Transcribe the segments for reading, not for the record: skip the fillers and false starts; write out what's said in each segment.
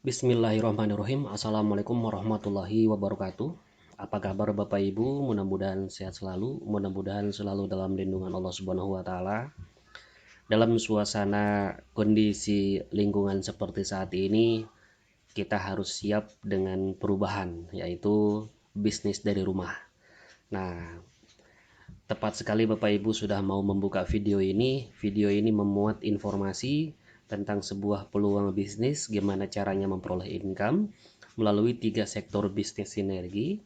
Bismillahirrahmanirrahim. Assalamualaikum warahmatullahi wabarakatuh. Apa kabar Bapak Ibu? Mudah-mudahan sehat selalu. Mudah-mudahan selalu dalam lindungan Allah Subhanahu wa taala. Dalam suasana kondisi lingkungan seperti saat ini, kita harus siap dengan perubahan, yaitu bisnis dari rumah. Nah, tepat sekali Bapak Ibu sudah mau membuka video ini. Video ini memuat informasi tentang sebuah peluang bisnis, gimana caranya memperoleh income melalui 3 sektor bisnis sinergi.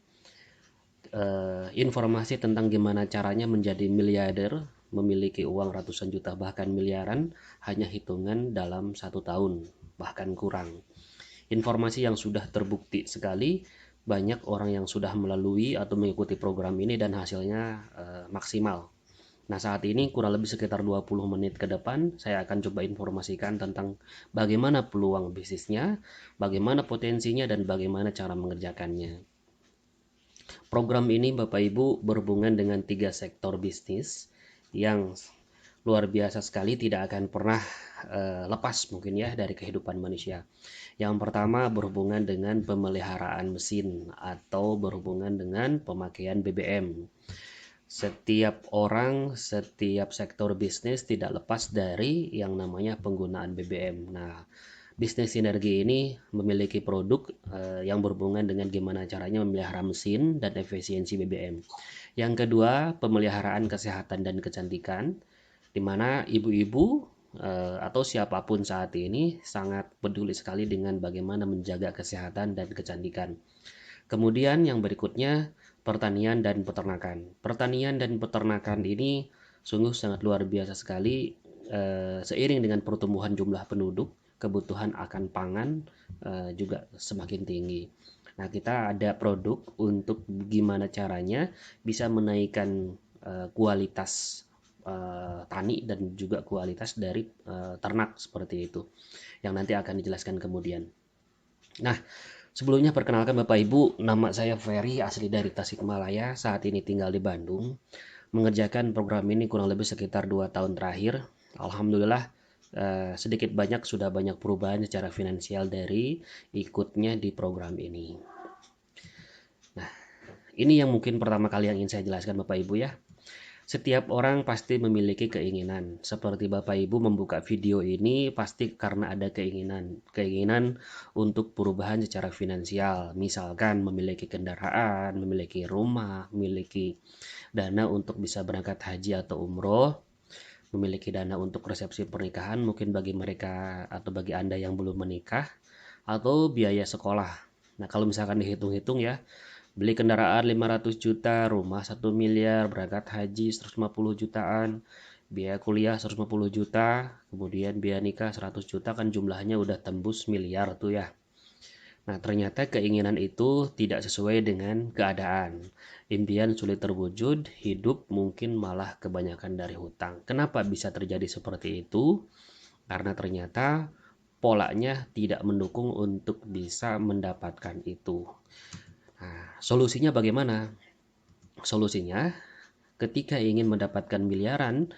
Informasi tentang gimana caranya menjadi miliarder, memiliki uang ratusan juta bahkan miliaran, hanya hitungan dalam 1 tahun, bahkan kurang. Informasi yang sudah terbukti sekali, banyak orang yang sudah melalui atau mengikuti program ini dan hasilnya maksimal. Nah, saat ini kurang lebih sekitar 20 menit ke depan saya akan coba informasikan tentang bagaimana peluang bisnisnya, bagaimana potensinya, dan bagaimana cara mengerjakannya. Program ini Bapak Ibu berhubungan dengan 3 sektor bisnis yang luar biasa sekali, tidak akan pernah lepas mungkin ya dari kehidupan manusia. Yang pertama berhubungan dengan pemeliharaan mesin atau berhubungan dengan pemakaian BBM. Setiap orang, setiap sektor bisnis tidak lepas dari yang namanya penggunaan BBM. Nah, bisnis sinergi ini memiliki produk yang berhubungan dengan gimana caranya memelihara mesin dan efisiensi BBM. Yang kedua, pemeliharaan kesehatan dan kecantikan, di mana ibu-ibu atau siapapun saat ini sangat peduli sekali dengan bagaimana menjaga kesehatan dan kecantikan. Kemudian yang berikutnya, pertanian dan peternakan. Pertanian dan peternakan ini sungguh sangat luar biasa sekali. Seiring dengan pertumbuhan jumlah penduduk, kebutuhan akan pangan juga semakin tinggi. Nah, kita ada produk untuk gimana caranya bisa menaikkan kualitas tani dan juga kualitas dari ternak seperti itu, yang nanti akan dijelaskan kemudian. Nah, sebelumnya perkenalkan Bapak Ibu, nama saya Ferry, asli dari Tasikmalaya, saat ini tinggal di Bandung. Mengerjakan program ini kurang lebih sekitar 2 tahun terakhir. Alhamdulillah sedikit banyak sudah banyak perubahan secara finansial dari ikutnya di program ini. Nah, ini yang mungkin pertama kali yang ingin saya jelaskan Bapak Ibu ya. Setiap orang pasti memiliki keinginan. Seperti Bapak Ibu membuka video ini pasti karena ada keinginan untuk perubahan secara finansial. Misalkan memiliki kendaraan, memiliki rumah, memiliki dana untuk bisa berangkat haji atau umroh, memiliki dana untuk resepsi pernikahan mungkin bagi mereka atau bagi Anda yang belum menikah, atau biaya sekolah. Nah, kalau misalkan dihitung-hitung ya, beli kendaraan 500 juta, rumah 1 miliar, berangkat haji 150 jutaan, biaya kuliah 150 juta, kemudian biaya nikah 100 juta, kan jumlahnya udah tembus miliar tuh ya. Nah, ternyata keinginan itu tidak sesuai dengan keadaan. Impian sulit terwujud, hidup mungkin malah kebanyakan dari hutang. Kenapa bisa terjadi seperti itu? Karena ternyata polanya tidak mendukung untuk bisa mendapatkan itu. Nah, solusinya bagaimana? Solusinya, ketika ingin mendapatkan miliaran,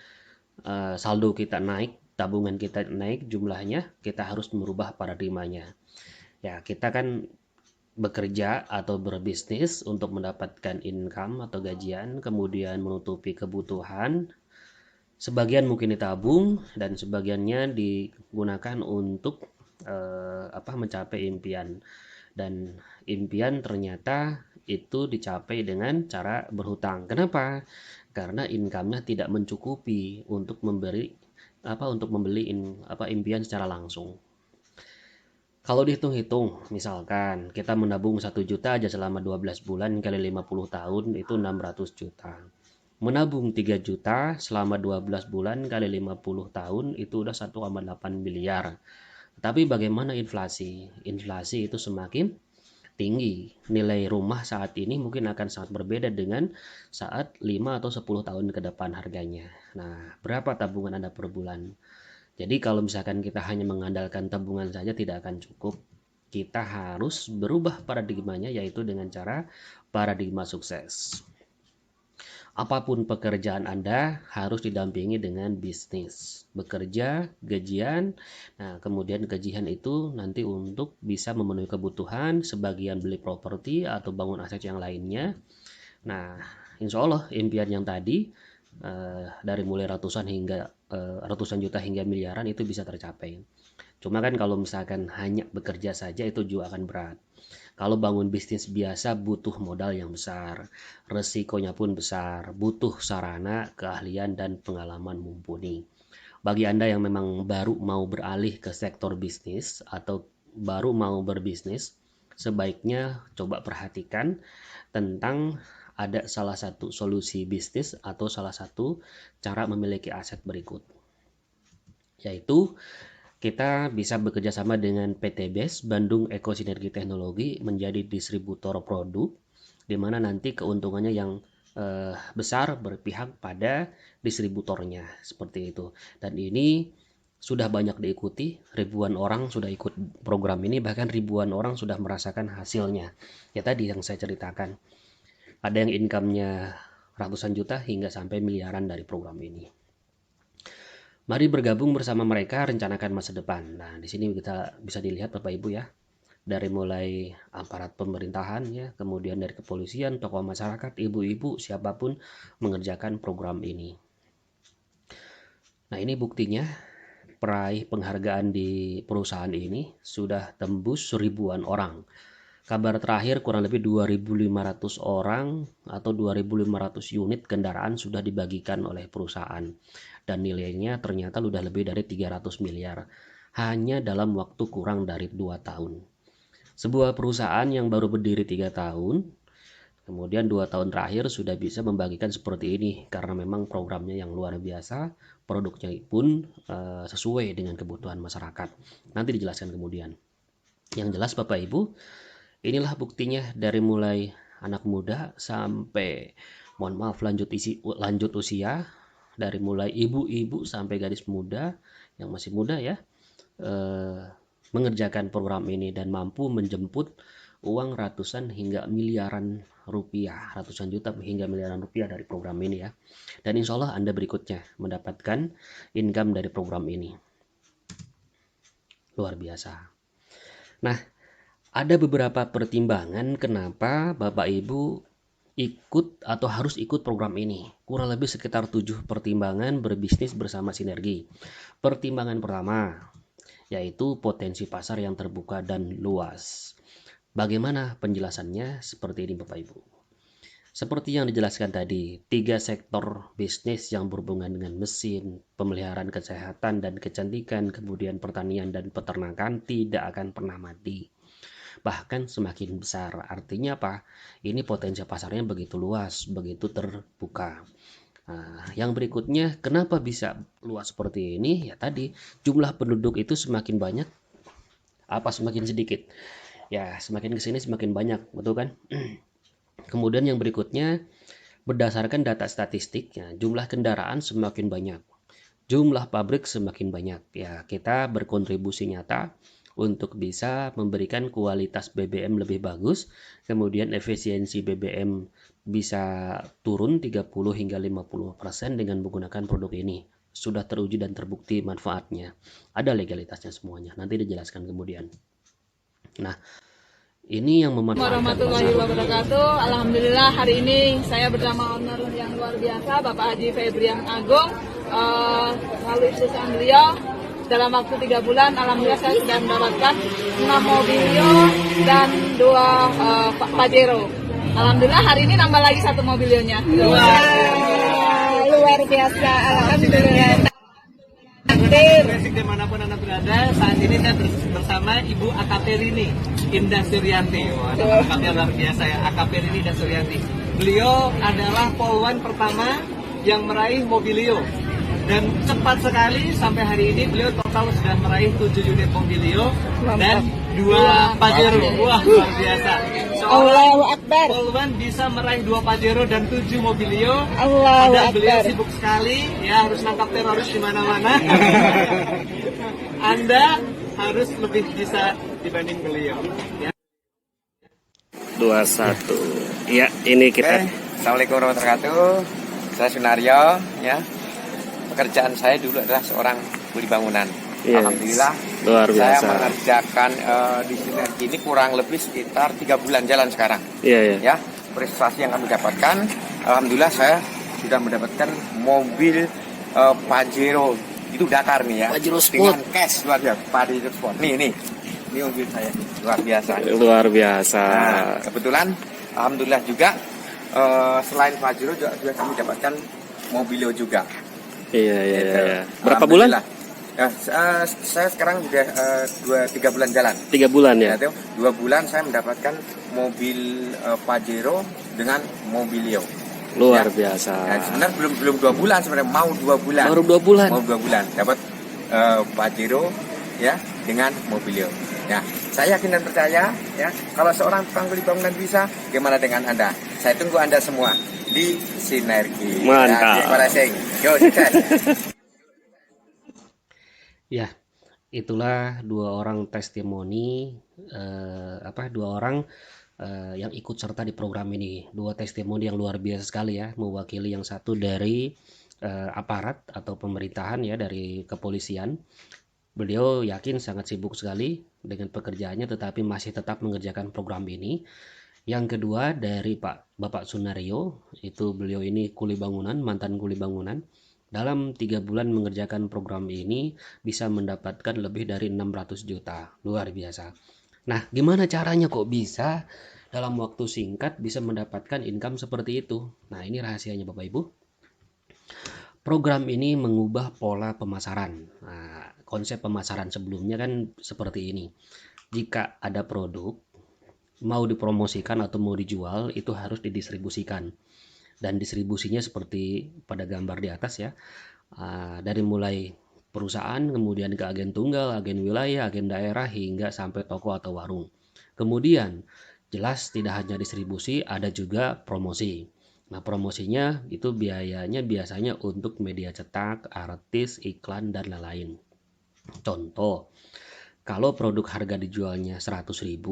saldo kita naik, tabungan kita naik jumlahnya, kita harus merubah paradigmanya. Ya, kita kan bekerja atau berbisnis untuk mendapatkan income atau gajian, kemudian menutupi kebutuhan. Sebagian mungkin ditabung dan sebagiannya digunakan untuk mencapai impian. Dan impian ternyata itu dicapai dengan cara berhutang. Kenapa? Karena income-nya tidak mencukupi untuk membeli impian secara langsung. Kalau dihitung-hitung, misalkan kita menabung 1 juta aja selama 12 bulan kali 50 tahun itu 600 juta. Menabung 3 juta selama 12 bulan kali 50 tahun itu udah 1,8 miliar. Tapi bagaimana inflasi? Inflasi itu semakin tinggi. Nilai rumah saat ini mungkin akan sangat berbeda dengan saat 5 atau 10 tahun ke depan harganya. Nah, berapa tabungan Anda per bulan? Jadi kalau misalkan kita hanya mengandalkan tabungan saja tidak akan cukup. Kita harus berubah paradigmanya, yaitu dengan cara paradigma sukses. Apapun pekerjaan Anda harus didampingi dengan bisnis. Bekerja, gajian, nah kemudian gajian itu nanti untuk bisa memenuhi kebutuhan, sebagian beli properti atau bangun aset yang lainnya. Nah, insya Allah impian yang tadi dari mulai ratusan juta hingga miliaran itu bisa tercapai. Cuma kan kalau misalkan hanya bekerja saja itu juga akan berat. Kalau bangun bisnis biasa butuh modal yang besar, resikonya pun besar, butuh sarana, keahlian, dan pengalaman mumpuni. Bagi Anda yang memang baru mau beralih ke sektor bisnis atau baru mau berbisnis, sebaiknya coba perhatikan tentang ada salah satu solusi bisnis atau salah satu cara memiliki aset berikut, yaitu kita bisa bekerja sama dengan PT BES Bandung Eko Sinergi Teknologi menjadi distributor produk, di mana nanti keuntungannya yang besar berpihak pada distributornya seperti itu. Dan ini sudah banyak diikuti, ribuan orang sudah ikut program ini, bahkan ribuan orang sudah merasakan hasilnya. Ya tadi yang saya ceritakan, ada yang income-nya ratusan juta hingga sampai miliaran dari program ini. Mari bergabung bersama mereka rencanakan masa depan. Nah, di sini kita bisa dilihat Bapak Ibu ya, dari mulai aparat pemerintahan ya, kemudian dari kepolisian, tokoh masyarakat, ibu-ibu, siapapun mengerjakan program ini. Nah, ini buktinya peraih penghargaan di perusahaan ini sudah tembus ribuan orang. Kabar terakhir kurang lebih 2.500 orang atau 2.500 unit kendaraan sudah dibagikan oleh perusahaan. Dan nilainya ternyata sudah lebih dari 300 miliar hanya dalam waktu kurang dari 2 tahun. Sebuah perusahaan yang baru berdiri 3 tahun, kemudian 2 tahun terakhir sudah bisa membagikan seperti ini karena memang programnya yang luar biasa, produknya pun sesuai dengan kebutuhan masyarakat. Nanti dijelaskan kemudian. Yang jelas Bapak Ibu, inilah buktinya dari mulai anak muda sampai mohon maaf lanjut usia, dari mulai ibu-ibu sampai gadis muda yang masih muda ya, mengerjakan program ini dan mampu menjemput uang ratusan hingga miliaran rupiah, ratusan juta hingga miliaran rupiah dari program ini ya. Dan insya Allah Anda berikutnya mendapatkan income dari program ini. Luar biasa. Nah, ada beberapa pertimbangan kenapa Bapak Ibu ikut atau harus ikut program ini. Kurang lebih sekitar 7 pertimbangan berbisnis bersama sinergi. Pertimbangan pertama, yaitu potensi pasar yang terbuka dan luas. Bagaimana penjelasannya? Seperti ini Bapak Ibu. Seperti yang dijelaskan tadi, 3 sektor bisnis yang berhubungan dengan mesin, pemeliharaan kesehatan dan kecantikan, kemudian pertanian dan peternakan tidak akan pernah mati. Bahkan semakin besar. Artinya apa? Ini potensi pasarnya begitu luas, begitu terbuka. Nah, yang berikutnya, kenapa bisa luas seperti ini? Ya tadi, jumlah penduduk itu semakin banyak, apa semakin sedikit? Ya, semakin kesini semakin banyak, betul kan? Kemudian yang berikutnya, berdasarkan data statistik, ya, jumlah kendaraan semakin banyak, jumlah pabrik semakin banyak. Ya, kita berkontribusi nyata untuk bisa memberikan kualitas BBM lebih bagus, kemudian efisiensi BBM bisa turun 30 hingga 50% dengan menggunakan produk ini. Sudah teruji dan terbukti manfaatnya. Ada legalitasnya semuanya. Nanti dijelaskan kemudian. Nah, ini yang memanfaatkan warahmatullahi wabarakatuh. Alhamdulillah hari ini saya bersama owner yang luar biasa Bapak Haji Febrian Agung, melalui perusahaan beliau. Dalam waktu 3 bulan, alhamdulillah saya sudah mendapatkan 6 mobilio dan 2 Pajero. Alhamdulillah hari ini nambah lagi 1 mobilionya. Luar biasa, alhamdulillah. Basic dimanapun Anda berada, saat ini saya bersama Ibu AKP Rini, Indah Suryanti. AKP luar biasa ya, AKP Rini Indah Suryanti. Beliau adalah polwan pertama yang meraih mobilio. Dan cepat sekali sampai hari ini beliau total sudah meraih 7 unit mobilio dan 2 Pajero. Wah, luar biasa. Allahu Akbar. Polwan bisa meraih 2 Pajero dan 7 mobilio. Allahu Padahal beliau Akbar. sibuk sekali, ya harus nangkap teroris di mana-mana. Anda harus lebih bisa dibanding beliau. Ya. 21. Ya, ini kita. Assalamualaikum warahmatullahi wabarakatuh. Saya Sunario, ya. Pekerjaan saya dulu adalah seorang kuli bangunan. Yes. Alhamdulillah, Luar saya biasa. mengerjakan di Sinergi ini kurang lebih sekitar 3 bulan jalan sekarang. Iya. Ya, prestasi yang kami dapatkan, alhamdulillah saya sudah mendapatkan mobil Pajero, itu Dakar nih ya. Pajero Sport. Dengan cash luar biasa. Pajero Sport. Nih mobil saya luar biasa. Luar biasa. Nah, kebetulan alhamdulillah juga selain Pajero juga kami dapatkan Mobilio juga. Iya. Berapa bulan? Ya, saya sekarang sudah 2-3 bulan jalan. 3 bulan ya. 2 bulan saya mendapatkan mobil Pajero dengan Mobilio. Luar biasa. Nah, sebenarnya belum 2 bulan, sebenarnya mau 2 bulan. Baru 2 bulan. Mau 2 bulan dapat Pajero ya dengan Mobilio. Ya, saya yakin dan percaya ya kalau seorang tukang kuli bangunan bisa, gimana dengan Anda? Saya tunggu Anda semua di Sinergi. Mantap. Yo, sukses. Ya, itulah 2 orang testimoni dua orang yang ikut serta di program ini. 2 testimoni yang luar biasa sekali ya, mewakili yang satu dari aparat atau pemerintahan ya, dari kepolisian. Beliau yakin sangat sibuk sekali dengan pekerjaannya tetapi masih tetap mengerjakan program ini. Yang kedua dari Bapak Sunario, itu beliau ini kuli bangunan, mantan kuli bangunan. Dalam 3 bulan mengerjakan program ini bisa mendapatkan lebih dari 600 juta. Luar biasa. Nah, gimana caranya kok bisa dalam waktu singkat bisa mendapatkan income seperti itu? Nah, ini rahasianya Bapak Ibu. Program ini mengubah pola pemasaran. Nah, konsep pemasaran sebelumnya kan seperti ini. Jika ada produk mau dipromosikan atau mau dijual, itu harus didistribusikan. Dan distribusinya seperti pada gambar di atas ya. Dari mulai perusahaan, kemudian ke agen tunggal, agen wilayah, agen daerah, hingga sampai toko atau warung. Kemudian jelas tidak hanya distribusi, ada juga promosi. Nah, promosinya itu biayanya biasanya untuk media cetak, artis, iklan, dan lain-lain. Contoh, kalau produk harga dijualnya 100.000,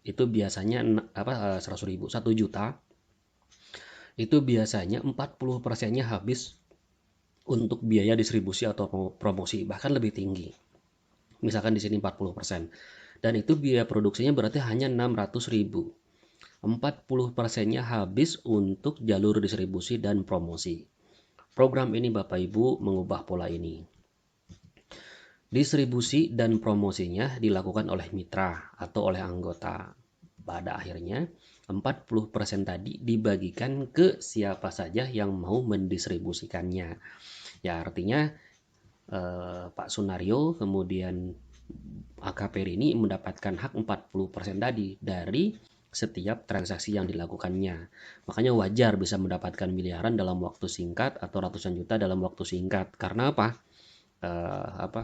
itu biasanya 100.000, 1 juta, itu biasanya 40%-nya habis untuk biaya distribusi atau promosi, bahkan lebih tinggi. Misalkan di sini 40%. Dan itu biaya produksinya berarti hanya 600.000. 40%-nya habis untuk jalur distribusi dan promosi. Program ini Bapak Ibu mengubah pola ini. Distribusi dan promosinya dilakukan oleh mitra atau oleh anggota. Pada akhirnya 40% tadi dibagikan ke siapa saja yang mau mendistribusikannya. Ya, artinya Pak Sunario kemudian AKP ini mendapatkan hak 40% tadi dari setiap transaksi yang dilakukannya. Makanya wajar bisa mendapatkan miliaran dalam waktu singkat atau ratusan juta dalam waktu singkat. Karena apa?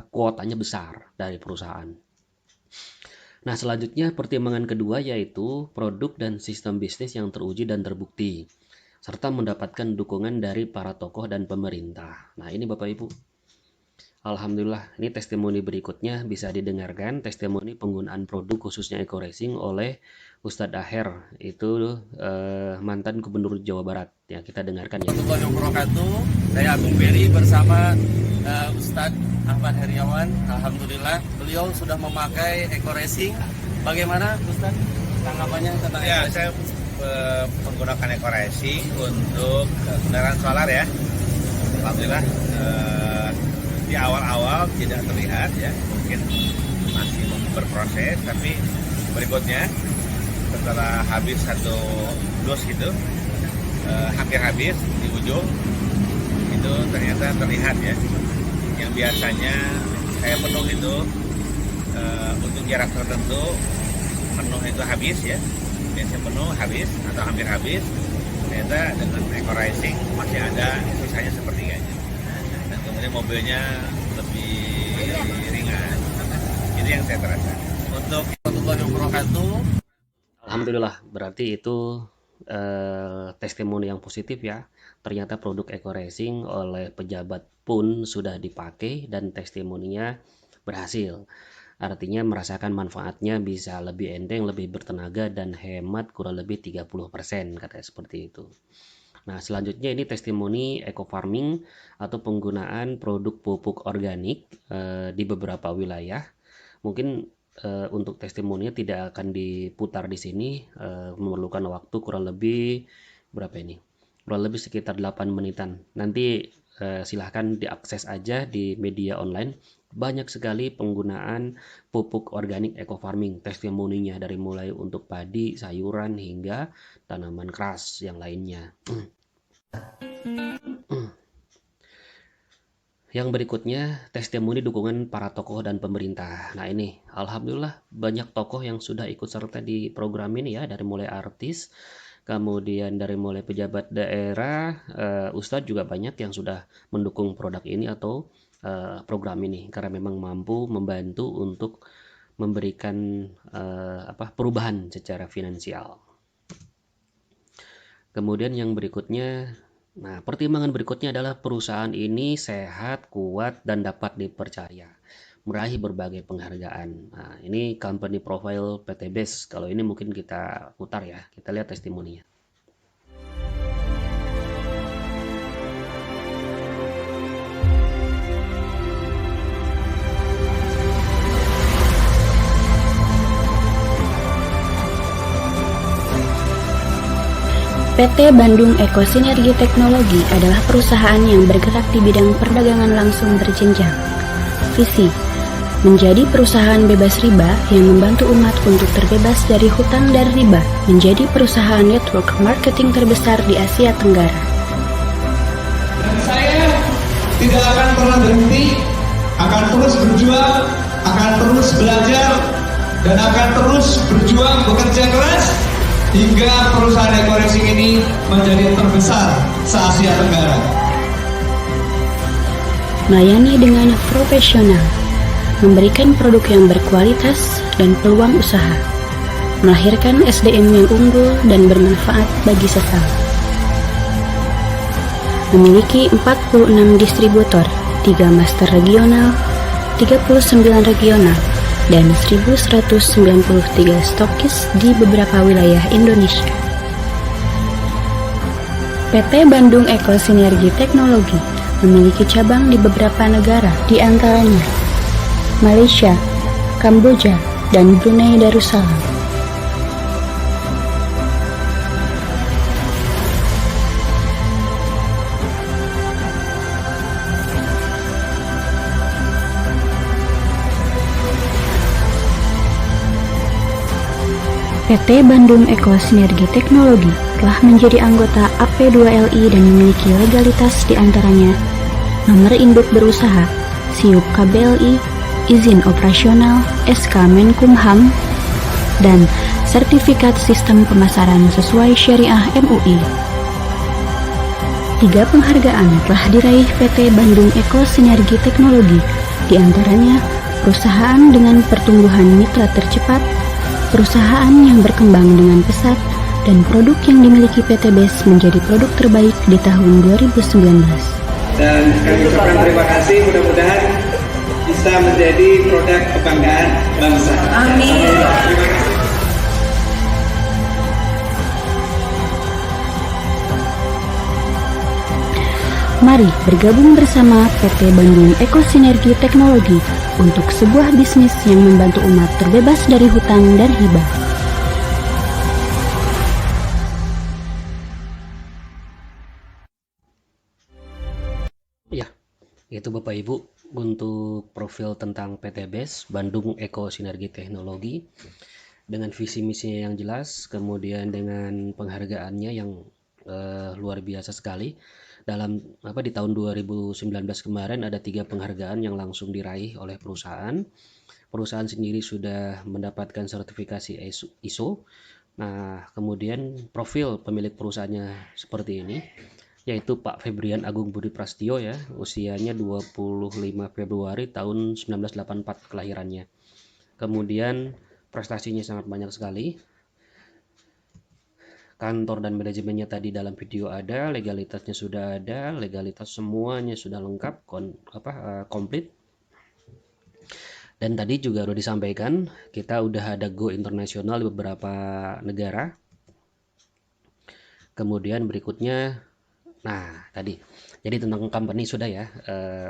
Kuotanya besar dari perusahaan. Nah, selanjutnya pertimbangan kedua yaitu produk dan sistem bisnis yang teruji dan terbukti, serta mendapatkan dukungan dari para tokoh dan pemerintah. Nah, ini Bapak Ibu. Alhamdulillah, ini testimoni berikutnya bisa didengarkan, testimoni penggunaan produk khususnya Eco Racing oleh Ustadz Aher, itu mantan Gubernur Jawa Barat. Ya, kita dengarkan ya. Assalamualaikum warahmatullahi wabarakatuh. Saya Agung Beri bersama Ustadz Ahmad Heriawan. Alhamdulillah, beliau sudah memakai Eco Racing. Bagaimana Ustadz tanggapannya tentang ya, saya menggunakan Eco Racing untuk kendaraan solar ya. Alhamdulillah di awal-awal tidak terlihat ya, mungkin masih berproses, tapi berikutnya setelah habis 1 dos gitu, hampir habis di ujung itu ternyata terlihat ya, yang biasanya saya penuh itu untuk jarak tertentu penuh itu habis ya, biasanya penuh habis atau hampir habis, ternyata dengan Eco Racing masih ada sisanya sepertiganya. Kemudian mobilnya lebih ringan. Itu yang saya terasa. Untuk warahmatullahi wabarakatuh. Alhamdulillah, berarti itu testimoni yang positif ya. Ternyata produk Eco Racing oleh pejabat pun sudah dipakai dan testimoninya berhasil. Artinya merasakan manfaatnya bisa lebih enteng, lebih bertenaga dan hemat kurang lebih 30%, katanya seperti itu. Nah, selanjutnya ini testimoni eco farming atau penggunaan produk pupuk organik di beberapa wilayah. Mungkin untuk testimoninya tidak akan diputar di sini, memerlukan waktu kurang lebih berapa ini? Kurang lebih sekitar 8 menitan. Nanti silahkan diakses aja di media online. Banyak sekali penggunaan pupuk organik eco farming, testimoninya dari mulai untuk padi, sayuran hingga tanaman keras yang lainnya. Yang berikutnya, testimoni dukungan para tokoh dan pemerintah. Nah ini, alhamdulillah banyak tokoh yang sudah ikut serta di program ini ya, dari mulai artis, kemudian dari mulai pejabat daerah, ustadz juga banyak yang sudah mendukung produk ini atau program ini karena memang mampu membantu untuk memberikan perubahan secara finansial. Kemudian yang berikutnya, nah pertimbangan berikutnya adalah perusahaan ini sehat, kuat, dan dapat dipercaya, meraih berbagai penghargaan. Nah ini company profile PT BES. Kalau ini mungkin kita putar ya, kita lihat testimoninya. PT Bandung Eko Sinergi Teknologi adalah perusahaan yang bergerak di bidang perdagangan langsung berjenjang. Visi: menjadi perusahaan bebas riba yang membantu umat untuk terbebas dari hutang dan riba, menjadi perusahaan network marketing terbesar di Asia Tenggara. Dan saya tidak akan pernah berhenti, akan terus berjuang, akan terus belajar, dan akan terus berjuang bekerja keras hingga perusahaan Eko Racing ini menjadi terbesar se-Asia Tenggara. Melayani dengan profesional, memberikan produk yang berkualitas dan peluang usaha, melahirkan SDM yang unggul dan bermanfaat bagi sesama. Memiliki 46 distributor, 3 master regional, 39 regional, dan 1193 stokis di beberapa wilayah Indonesia. PT Bandung Eko Sinergi Teknologi memiliki cabang di beberapa negara, di antaranya Malaysia, Kamboja, dan Brunei Darussalam. PT Bandung Eko Sinergi Teknologi telah menjadi anggota AP2LI dan memiliki legalitas diantaranya nomor induk berusaha, SIUP KBLI, izin operasional, SK Menkumham, dan sertifikat sistem pemasaran sesuai syariah MUI. 3 penghargaan telah diraih PT Bandung Eko Sinergi Teknologi, diantaranya perusahaan dengan pertumbuhan mitra tercepat, perusahaan yang berkembang dengan pesat, dan produk yang dimiliki PT BES menjadi produk terbaik di tahun 2019. Dan kami ucapkan terima kasih, mudah-mudahan bisa menjadi produk kebanggaan bangsa. Amin. Terima kasih. Mari bergabung bersama PT Bandung Eko Sinergi Teknologi untuk sebuah bisnis yang membantu umat terbebas dari hutang dan hibah. Ya, itu Bapak Ibu untuk profil tentang PT BES Bandung Eko Sinergi Teknologi dengan visi misinya yang jelas, kemudian dengan penghargaannya yang luar biasa sekali. Di tahun 2019 kemarin ada 3 penghargaan yang langsung diraih oleh perusahaan. Perusahaan sendiri sudah mendapatkan sertifikasi ISO. Nah, kemudian profil pemilik perusahaannya seperti ini, yaitu Pak Febrian Agung Budi Prastio ya, usianya 25 Februari tahun 1984 kelahirannya. Kemudian prestasinya sangat banyak sekali. Kantor dan manajemennya tadi dalam video ada, legalitasnya sudah ada, legalitas semuanya sudah lengkap, komplit. Dan tadi juga sudah disampaikan, kita udah ada go internasional di beberapa negara. Kemudian berikutnya Nah, tadi. Jadi tentang company sudah ya.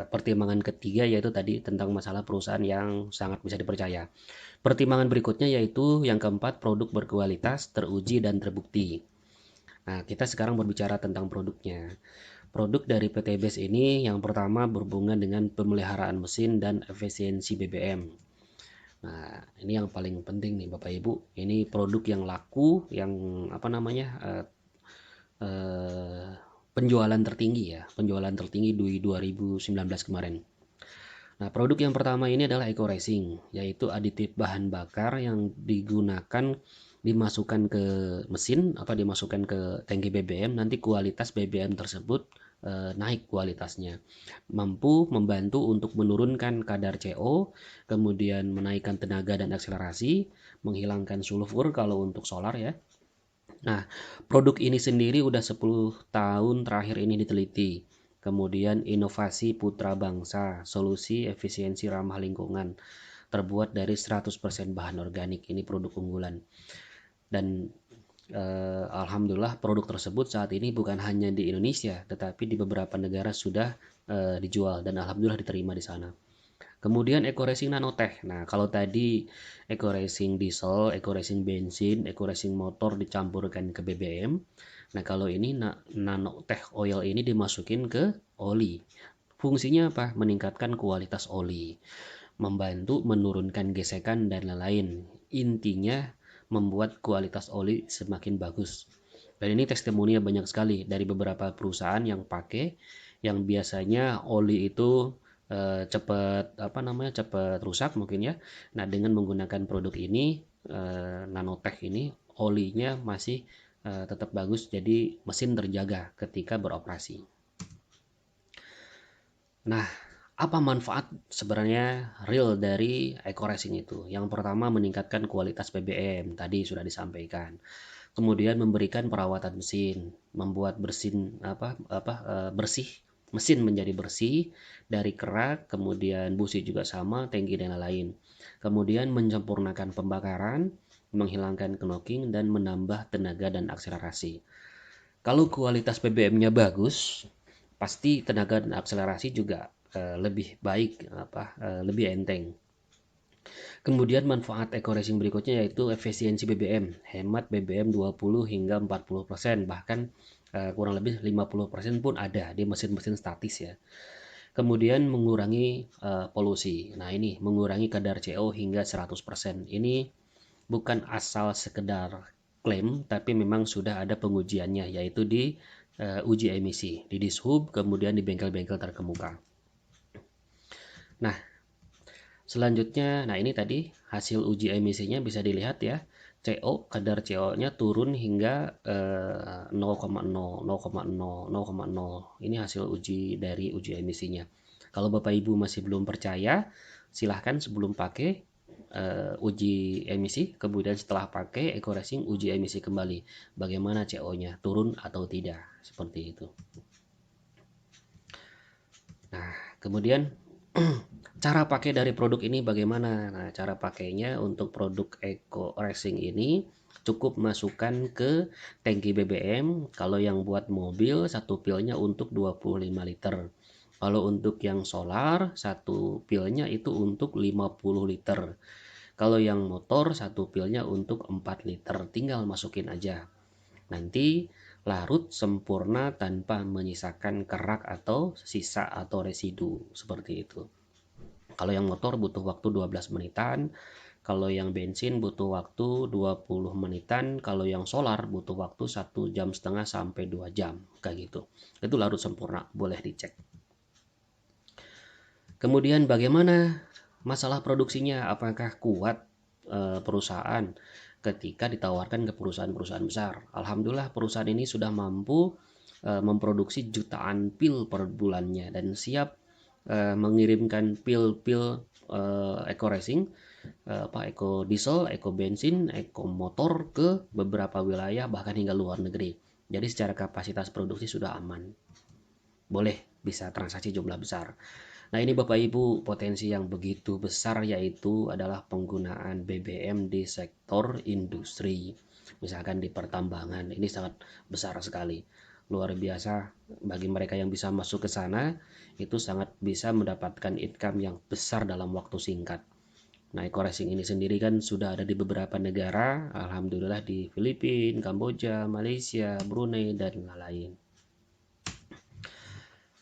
Pertimbangan ketiga yaitu tadi tentang masalah perusahaan yang sangat bisa dipercaya. Pertimbangan berikutnya yaitu yang keempat, produk berkualitas, teruji dan terbukti. Nah, kita sekarang berbicara tentang produknya. Produk dari PT BES ini yang pertama berhubungan dengan pemeliharaan mesin dan efisiensi BBM. Nah, ini yang paling penting nih Bapak Ibu. Ini produk yang laku, yang apa namanya? Penjualan tertinggi ya, penjualan tertinggi di 2019 kemarin. Nah, produk yang pertama ini adalah Eco Racing, yaitu aditif bahan bakar yang digunakan dimasukkan ke mesin, dimasukkan ke tangki BBM, nanti kualitas BBM tersebut naik kualitasnya. Mampu membantu untuk menurunkan kadar CO, kemudian menaikkan tenaga dan akselerasi, menghilangkan sulfur kalau untuk solar ya. Nah, produk ini sendiri udah 10 tahun terakhir ini diteliti. Kemudian inovasi putra bangsa, solusi efisiensi ramah lingkungan, terbuat dari 100% bahan organik. Ini produk unggulan. Dan alhamdulillah produk tersebut saat ini bukan hanya di Indonesia, tetapi di beberapa negara sudah dijual dan alhamdulillah diterima di sana. Kemudian Eco Racing Nanotech. Nah, kalau tadi Eco Racing diesel, Eco Racing bensin, Eco Racing motor dicampurkan ke BBM. Nah, kalau ini Nanotech oil ini dimasukin ke oli. Fungsinya apa? Meningkatkan kualitas oli, membantu menurunkan gesekan dan lain-lain. Intinya membuat kualitas oli semakin bagus. Dan ini testimoni banyak sekali dari beberapa perusahaan yang pakai, yang biasanya oli itu cepat rusak mungkin ya. Nah, dengan menggunakan produk ini Nanotech ini, olinya masih tetap bagus, jadi mesin terjaga ketika beroperasi. Nah, apa manfaat sebenarnya real dari Eco Racing itu? Yang pertama, meningkatkan kualitas BBM, tadi sudah disampaikan. Kemudian memberikan perawatan mesin, membuat bersih mesin menjadi bersih dari kerak, kemudian busi juga sama, tangki dan lain-lain. Kemudian menyempurnakan pembakaran, menghilangkan knocking dan menambah tenaga dan akselerasi. Kalau kualitas BBM-nya bagus, pasti tenaga dan akselerasi juga lebih baik, lebih enteng. Kemudian manfaat Eco Racing berikutnya yaitu efisiensi BBM, hemat BBM 20 hingga 40%, bahkan kurang lebih 50% pun ada di mesin-mesin statis ya. Kemudian mengurangi polusi. Nah, ini mengurangi kadar CO hingga 100%. Ini bukan asal sekedar klaim, tapi memang sudah ada pengujiannya, yaitu di uji emisi, di Dishub, kemudian di bengkel-bengkel terkemuka. Nah, selanjutnya, nah ini tadi hasil uji emisinya bisa dilihat ya. kadar CO-nya turun hingga 0,0. Ini hasil dari uji emisinya. Kalau Bapak Ibu masih belum percaya, silahkan sebelum pakai uji emisi, kemudian setelah pakai Eco Racing uji emisi kembali. Bagaimana CO-nya, turun atau tidak, seperti itu. Nah, kemudian cara pakai dari produk ini bagaimana? Nah, cara pakainya untuk produk Eco Racing ini cukup masukkan ke tangki BBM. Kalau yang buat mobil, satu pilnya untuk 25 liter. Kalau untuk yang solar, satu pilnya itu untuk 50 liter. Kalau yang motor, satu pilnya untuk 4 liter. Tinggal masukin aja. Nanti larut sempurna tanpa menyisakan kerak atau sisa atau residu, seperti itu. Kalau yang motor butuh waktu 12 menitan, kalau yang bensin butuh waktu 20 menitan, kalau yang solar butuh waktu 1,5 jam sampai 2 jam, kayak gitu. Itu larut sempurna, boleh dicek. Kemudian bagaimana masalah produksinya? Apakah kuat perusahaan ketika ditawarkan ke perusahaan-perusahaan besar? Alhamdulillah perusahaan ini sudah mampu memproduksi jutaan pil per bulannya dan siap mengirimkan pil-pil Eco Racing, Eco Diesel, Eco Bensin, Eco Motor ke beberapa wilayah bahkan hingga luar negeri. Jadi secara kapasitas produksi sudah aman. Boleh bisa transaksi jumlah besar. Nah, ini Bapak Ibu, potensi yang begitu besar yaitu adalah penggunaan BBM di sektor industri. Misalkan di pertambangan, ini sangat besar sekali. luar biasa. Bagi mereka yang bisa masuk ke sana, itu sangat bisa mendapatkan income yang besar dalam waktu singkat. Nah, eco racing ini sendiri kan sudah ada di beberapa negara, alhamdulillah di Filipina, Kamboja, Malaysia, Brunei, dan lain-lain.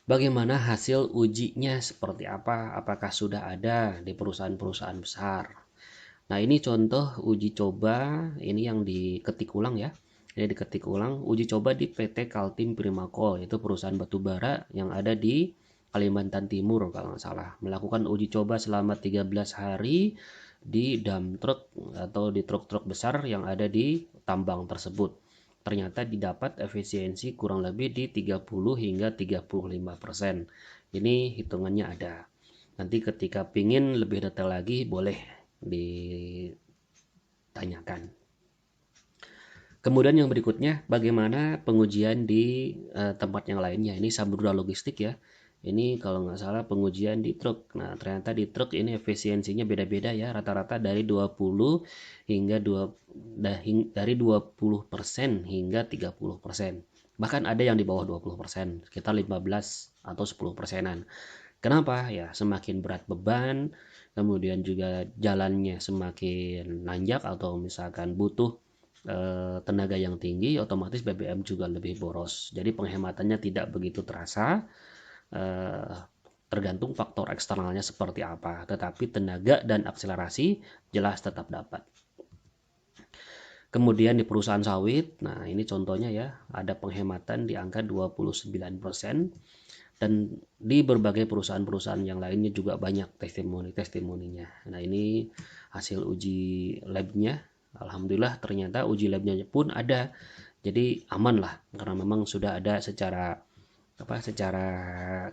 Bagaimana hasil ujinya seperti apa? Apakah sudah ada di perusahaan-perusahaan besar? Nah, ini contoh uji coba, ini yang diketik ulang ya. Ini diketik ulang, uji coba di PT Kaltim Primakol, itu perusahaan batubara yang ada di Kalimantan Timur kalau nggak salah. Melakukan uji coba selama 13 hari di dump truck atau di truk-truk besar yang ada di tambang tersebut. Ternyata didapat efisiensi kurang lebih di 30 hingga 35%. Ini hitungannya ada. Nanti ketika pingin lebih detail lagi boleh ditanyakan. Kemudian yang berikutnya, bagaimana pengujian di tempat yang lainnya. Ini Samudra Logistik ya. Ini kalau nggak salah pengujian di truk. Nah, ternyata di truk ini efisiensinya beda-beda ya, rata-rata dari 20 hingga dari 20% hingga 30%. Bahkan ada yang di bawah 20%, sekitar 15 atau 10%-an. Kenapa? Ya, semakin berat beban, kemudian juga jalannya semakin nanjak atau misalkan butuh tenaga yang tinggi, otomatis BBM juga lebih boros. Jadi penghematannya tidak begitu terasa, tergantung faktor eksternalnya seperti apa, tetapi tenaga dan akselerasi jelas tetap dapat. Kemudian di perusahaan sawit, nah ini contohnya ya, ada penghematan di angka 29%, dan di berbagai perusahaan-perusahaan yang lainnya juga banyak testimoninya. Nah, ini hasil uji labnya. Alhamdulillah ternyata uji labnya pun ada, jadi aman lah karena memang sudah ada secara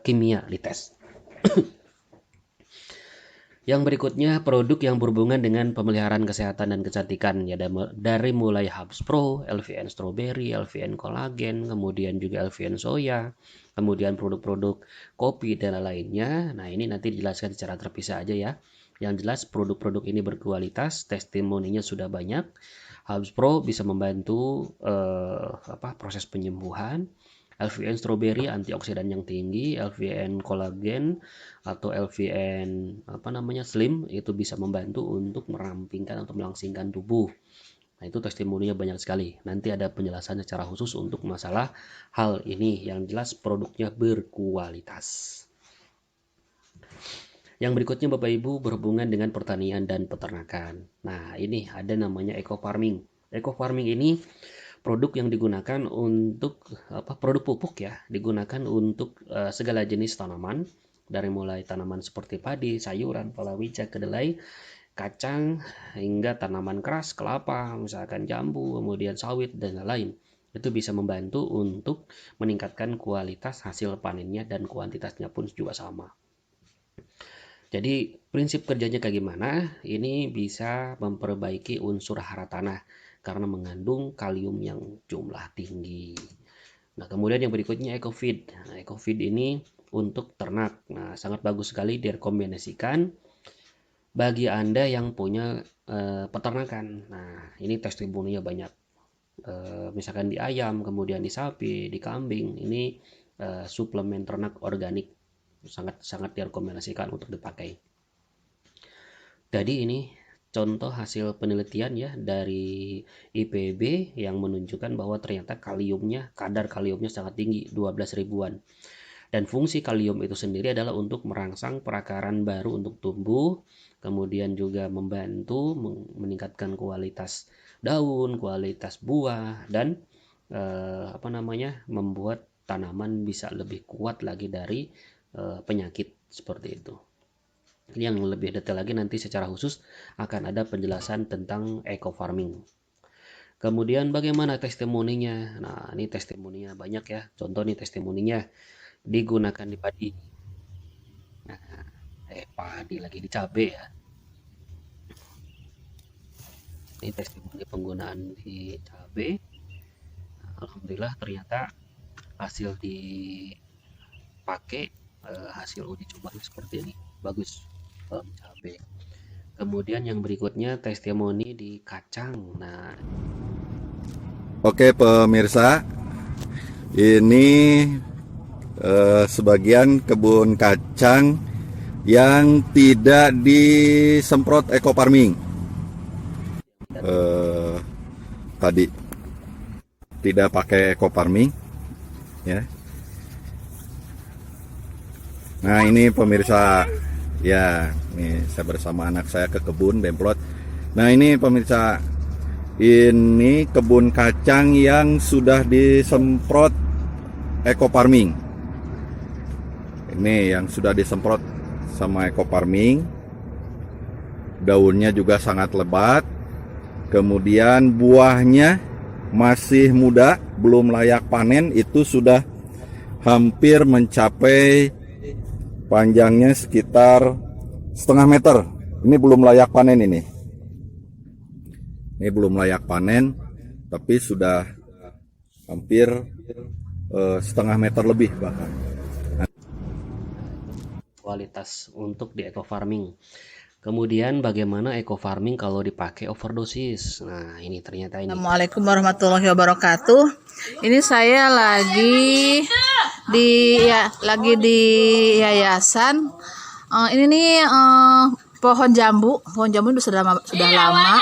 kimia dites. Yang berikutnya produk yang berhubungan dengan pemeliharaan kesehatan dan kecantikan ya, dari mulai Hubs Pro, LVN Strawberry, LVN Collagen, kemudian juga LVN Soya, kemudian produk-produk kopi dan lainnya. Nah, ini nanti dijelaskan secara terpisah aja ya. Yang jelas produk-produk ini berkualitas, testimoninya sudah banyak. Hubs Pro bisa membantu proses penyembuhan. LVN Strawberry antioksidan yang tinggi, LVN Collagen atau LVN Slim itu bisa membantu untuk merampingkan atau melangsingkan tubuh. Nah, itu testimoninya banyak sekali. Nanti ada penjelasan secara khusus untuk masalah hal ini. Yang jelas produknya berkualitas. Yang berikutnya Bapak Ibu berhubungan dengan pertanian dan peternakan. Nah, ini ada namanya eco farming. Eco farming ini produk yang digunakan untuk produk pupuk ya, digunakan untuk segala jenis tanaman, dari mulai tanaman seperti padi, sayuran, palawija, kedelai, kacang, hingga tanaman keras, kelapa, misalkan jambu, kemudian sawit dan lain-lain. Itu bisa membantu untuk meningkatkan kualitas hasil panennya dan kuantitasnya pun juga sama. Jadi prinsip kerjanya kayak gimana? Ini bisa memperbaiki unsur hara tanah karena mengandung kalium yang jumlah tinggi. Nah, kemudian yang berikutnya EcoFeed. Nah, EcoFeed ini untuk ternak. Nah, sangat bagus sekali direkomendasikan bagi Anda yang punya peternakan. Nah, ini testimoninya banyak. Misalkan di ayam, kemudian di sapi, di kambing. Ini suplemen ternak organik. Sangat direkomendasikan untuk dipakai. Jadi ini contoh hasil penelitian ya dari IPB yang menunjukkan bahwa ternyata kadar kaliumnya sangat tinggi, 12 ribuan. Dan fungsi kalium itu sendiri adalah untuk merangsang perakaran baru untuk tumbuh, kemudian juga membantu meningkatkan kualitas daun, kualitas buah, dan membuat tanaman bisa lebih kuat lagi dari penyakit seperti itu. Yang lebih detail lagi nanti secara khusus akan ada penjelasan tentang eco farming. Kemudian bagaimana testimoninya? Nah, ini testimoninya banyak ya. Contoh nih testimoninya digunakan di padi. Nah, padi lagi di cabai ya. Ini testimoni penggunaan di cabai. Alhamdulillah ternyata hasil dipakai hasil uji coba seperti ini, bagus cabai. Kemudian yang berikutnya testimoni di kacang. Nah, oke pemirsa, Ini sebagian kebun kacang yang tidak disemprot eco farming. Tadi tidak pakai eco farming, ya. Nah ini pemirsa, ya, nih saya bersama anak saya ke kebun Demplot. Nah ini pemirsa, ini kebun kacang yang sudah disemprot eco farming. Ini yang sudah disemprot sama eco farming. Daunnya juga sangat lebat. Kemudian buahnya masih muda, belum layak panen. Itu sudah hampir mencapai panjangnya sekitar setengah meter. Ini belum layak panen ini. Ini belum layak panen, tapi sudah hampir setengah meter lebih bahkan. Kualitas untuk di eco farming. Kemudian bagaimana eco farming kalau dipakai overdosis? Nah, ini ternyata ini. Assalamualaikum warahmatullahi wabarakatuh. Ini saya lagi di yayasan. Ini nih pohon jambu. Pohon jambu itu sudah lama.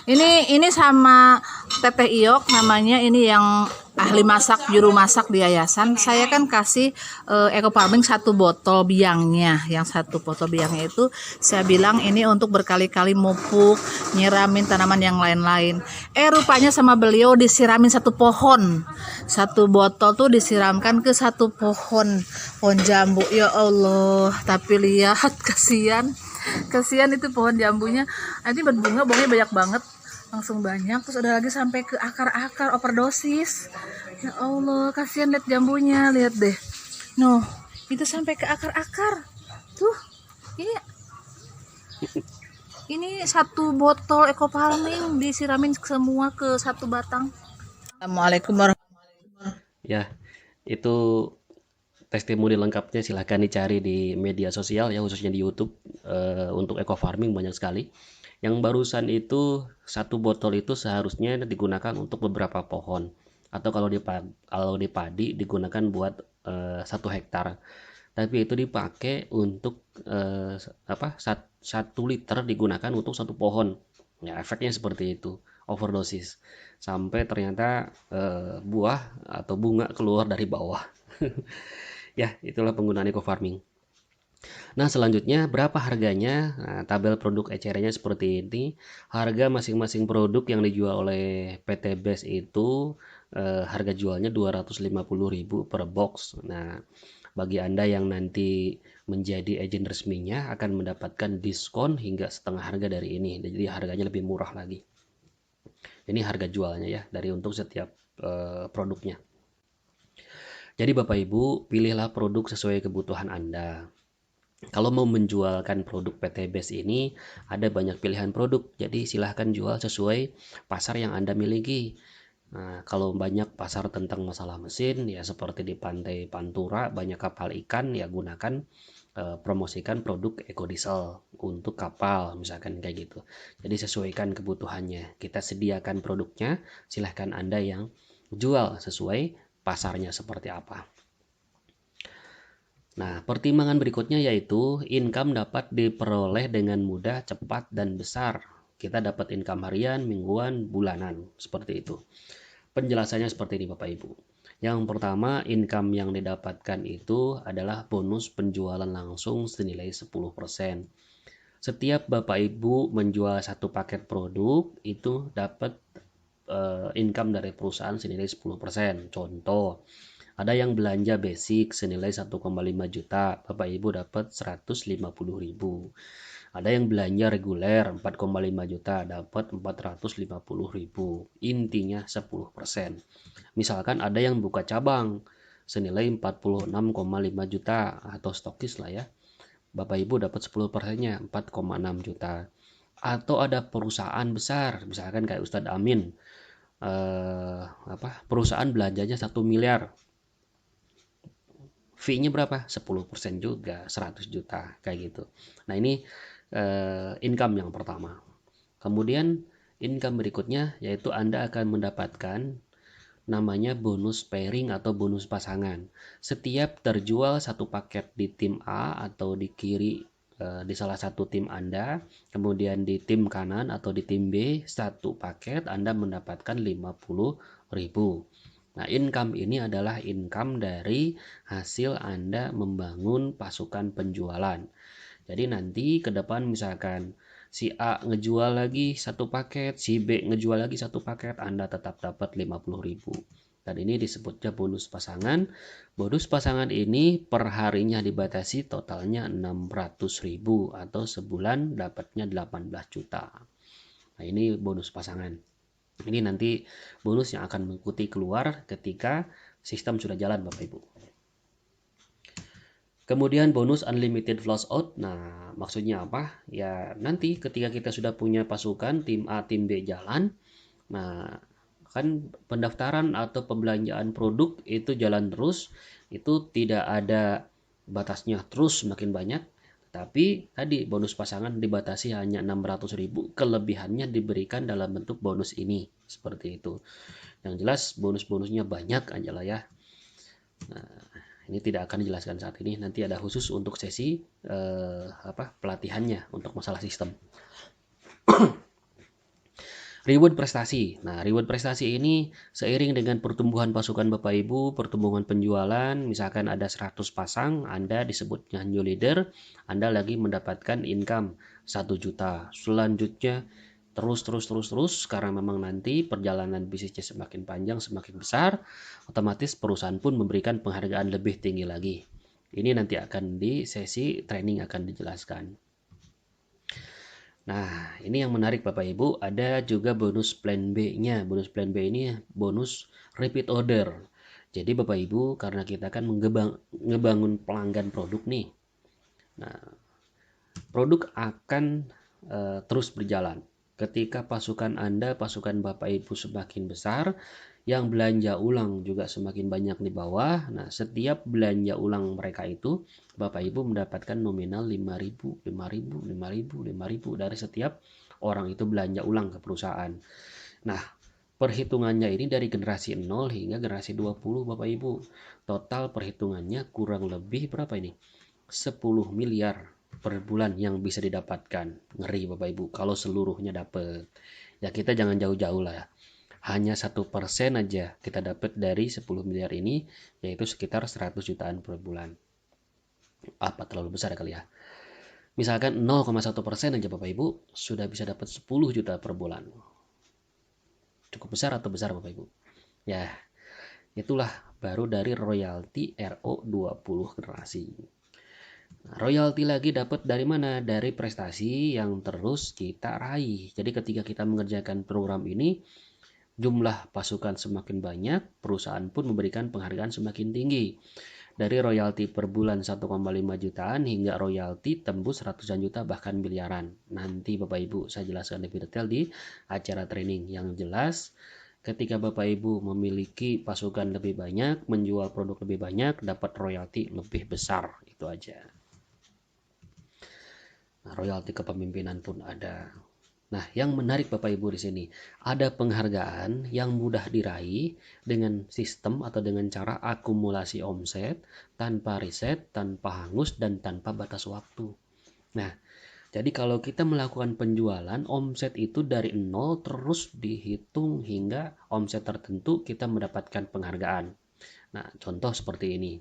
Ini sama Teteh Iok namanya, ini yang ahli masak, juru masak di yayasan. Saya kan kasih eco farming 1 botol biangnya. Yang 1 botol biangnya itu saya bilang ini untuk berkali-kali mupuk, nyiramin tanaman yang lain-lain. Rupanya sama beliau disiramin 1 pohon. 1 botol tuh disiramkan ke 1 pohon jambu. Ya Allah, tapi lihat kasihan itu pohon jambunya. Nanti berbunga, bunganya banyak banget, langsung banyak. Terus ada lagi sampai ke akar-akar, overdosis. Ya Allah, kasihan lihat jambunya, lihat deh. Noh, itu sampai ke akar-akar. Tuh, iya. Ini 1 botol eco farming disiramin semua ke 1 batang. Assalamualaikum warahmatullahi wabarakatuh. Ya, itu testimoni lengkapnya silahkan dicari di media sosial ya, khususnya di YouTube. Untuk eco farming banyak sekali. Yang barusan itu 1 botol itu seharusnya digunakan untuk beberapa pohon, atau kalau di padi digunakan buat 1 hektar. Tapi itu dipakai untuk 1 liter digunakan untuk 1 pohon. Ya, efeknya seperti itu, overdosis. Sampai ternyata buah atau bunga keluar dari bawah. Ya, itulah penggunaan eco farming. Nah, selanjutnya berapa harganya? Nah, tabel produk ECR-nya seperti ini. Harga masing-masing produk yang dijual oleh PT BES itu harga jualnya 250.000 per box. Nah, bagi Anda yang nanti menjadi agen resminya akan mendapatkan diskon hingga setengah harga dari ini. Jadi harganya lebih murah lagi. Ini harga jualnya ya, dari untuk setiap produknya. Jadi Bapak Ibu, pilihlah produk sesuai kebutuhan Anda. Kalau mau menjualkan produk PT BES ini, ada banyak pilihan produk. Jadi silahkan jual sesuai pasar yang Anda miliki. Nah, kalau banyak pasar tentang masalah mesin, ya seperti di Pantai Pantura, banyak kapal ikan, ya gunakan promosikan produk ekodiesel untuk kapal, misalkan kayak gitu. Jadi sesuaikan kebutuhannya. Kita sediakan produknya, silahkan Anda yang jual sesuai pasarnya seperti apa. Nah, pertimbangan berikutnya yaitu income dapat diperoleh dengan mudah, cepat, dan besar. Kita dapat income harian, mingguan, bulanan, seperti itu. Penjelasannya seperti ini Bapak Ibu. Yang pertama, income yang didapatkan itu adalah bonus penjualan langsung senilai 10%. Setiap Bapak Ibu menjual 1 paket produk, itu dapat income dari perusahaan senilai 10%. Contoh, ada yang belanja basic senilai 1,5 juta, Bapak Ibu dapat 150.000. Ada yang belanja reguler 4,5 juta, dapat 450.000. Intinya 10%. Misalkan ada yang buka cabang senilai 46,5 juta atau stokis lah ya. Bapak Ibu dapat 10%-nya 4,6 juta. Atau ada perusahaan besar, misalkan kayak Ustadz Amin. Perusahaan belanjanya 1 miliar. Fee-nya berapa? 10% juga, 100 juta kayak gitu. Nah, ini income yang pertama. Kemudian income berikutnya yaitu Anda akan mendapatkan namanya bonus pairing atau bonus pasangan. Setiap terjual satu paket di tim A atau di kiri di salah satu tim Anda, kemudian di tim kanan atau di tim B satu paket, Anda mendapatkan 50.000. Nah, income ini adalah income dari hasil Anda membangun pasukan penjualan. Jadi nanti ke depan misalkan si A ngejual lagi satu paket, si B ngejual lagi satu paket, Anda tetap dapat 50.000. Dan ini disebutnya bonus pasangan. Bonus pasangan ini per harinya dibatasi, totalnya 600.000 atau sebulan dapatnya 18 juta. Nah, ini bonus pasangan. Ini nanti bonus yang akan mengikuti keluar ketika sistem sudah jalan, Bapak Ibu. Kemudian bonus unlimited flows out. Nah, maksudnya apa? Ya, nanti ketika kita sudah punya pasukan tim A, tim B jalan, nah kan pendaftaran atau pembelanjaan produk itu jalan terus, itu tidak ada batasnya, terus semakin banyak. Tapi tadi bonus pasangan dibatasi hanya 600.000, kelebihannya diberikan dalam bentuk bonus ini, seperti itu. Yang jelas bonus-bonusnya banyak aja lah ya. Nah, ini tidak akan dijelaskan saat ini, nanti ada khusus untuk sesi pelatihannya untuk masalah sistem. Reward prestasi. Nah, reward prestasi ini seiring dengan pertumbuhan pasukan Bapak Ibu, pertumbuhan penjualan, misalkan ada 100 pasang, Anda disebutnya new leader, Anda lagi mendapatkan income 1 juta. Selanjutnya terus karena memang nanti perjalanan bisnisnya semakin panjang, semakin besar, otomatis perusahaan pun memberikan penghargaan lebih tinggi lagi. Ini nanti akan di sesi training akan dijelaskan. Nah, ini yang menarik Bapak Ibu, ada juga bonus plan B-nya. Bonus plan B ini bonus repeat order. Jadi Bapak Ibu, karena kita kan ngebangun pelanggan produk nih. Nah, produk akan terus berjalan. Ketika pasukan Anda, pasukan Bapak Ibu semakin besar, yang belanja ulang juga semakin banyak di bawah. Nah, setiap belanja ulang mereka itu, Bapak Ibu mendapatkan nominal 5.000 dari setiap orang itu belanja ulang ke perusahaan. Nah, perhitungannya ini dari generasi 0 hingga generasi 20 Bapak Ibu. Total perhitungannya kurang lebih berapa ini? 10 miliar per bulan yang bisa didapatkan. Ngeri Bapak Ibu kalau seluruhnya dapat. Ya kita jangan jauh-jauh lah ya. Hanya 1% aja kita dapat dari 10 miliar ini, yaitu sekitar 100 jutaan per bulan. Apa terlalu besar kali ya? Misalkan 0,1% aja Bapak Ibu sudah bisa dapat 10 juta per bulan. Cukup besar atau besar Bapak Ibu? Ya, itulah baru dari royalti RO20 generasi. Nah, royalti lagi dapat dari mana? Dari prestasi yang terus kita raih. Jadi ketika kita mengerjakan program ini, jumlah pasukan semakin banyak, perusahaan pun memberikan penghargaan semakin tinggi. Dari royalti per bulan 1,5 jutaan hingga royalti tembus ratusan juta bahkan miliaran. Nanti Bapak Ibu saya jelaskan lebih detail di acara training. Yang jelas ketika Bapak Ibu memiliki pasukan lebih banyak, menjual produk lebih banyak, dapat royalti lebih besar. Itu aja. Nah, royalti kepemimpinan pun ada. Nah, yang menarik Bapak Ibu di sini, ada penghargaan yang mudah diraih dengan sistem atau dengan cara akumulasi omset, tanpa riset, tanpa hangus, dan tanpa batas waktu. Nah, jadi kalau kita melakukan penjualan, omset itu dari 0 terus dihitung hingga omset tertentu kita mendapatkan penghargaan. Nah, contoh seperti ini.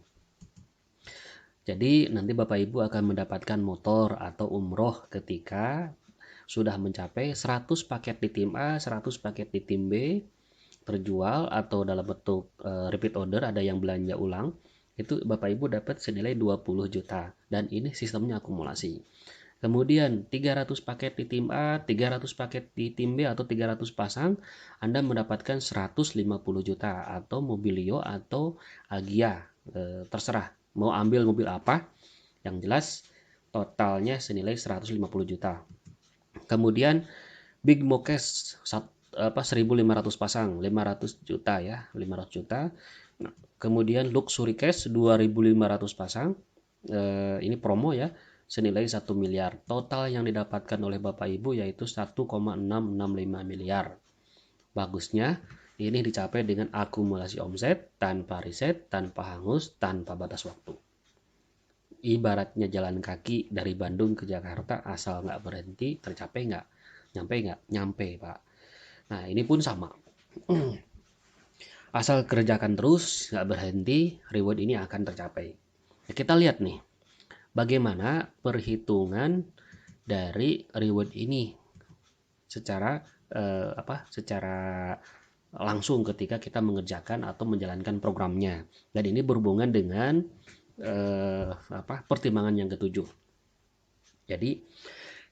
Jadi nanti Bapak Ibu akan mendapatkan motor atau umroh ketika sudah mencapai 100 paket di tim A, 100 paket di tim B terjual atau dalam bentuk repeat order, ada yang belanja ulang, itu Bapak Ibu dapat senilai 20 juta dan ini sistemnya akumulasi. Kemudian 300 paket di tim A, 300 paket di tim B atau 300 pasang, Anda mendapatkan 150 juta atau Mobilio atau Agia, terserah mau ambil mobil apa, yang jelas totalnya senilai 150 juta. Kemudian Big Mokes 1.500 pasang 500 juta ya, 500 juta. Nah, kemudian Luxury Cash 2.500 pasang, ini promo ya, senilai 1 miliar. Total yang didapatkan oleh Bapak Ibu yaitu 1,665 miliar. Bagusnya Ini dicapai dengan akumulasi omset, tanpa riset, tanpa hangus, tanpa batas waktu. Ibaratnya jalan kaki dari Bandung ke Jakarta asal nggak berhenti, tercapai nggak? Nyampe nggak? Nyampe, Pak. Nah, ini pun sama. Asal kerjakan terus, nggak berhenti, reward ini akan tercapai. Nah, kita lihat nih, bagaimana perhitungan dari reward ini secara secara langsung ketika kita mengerjakan atau menjalankan programnya. Dan ini berhubungan dengan pertimbangan yang ketujuh. Jadi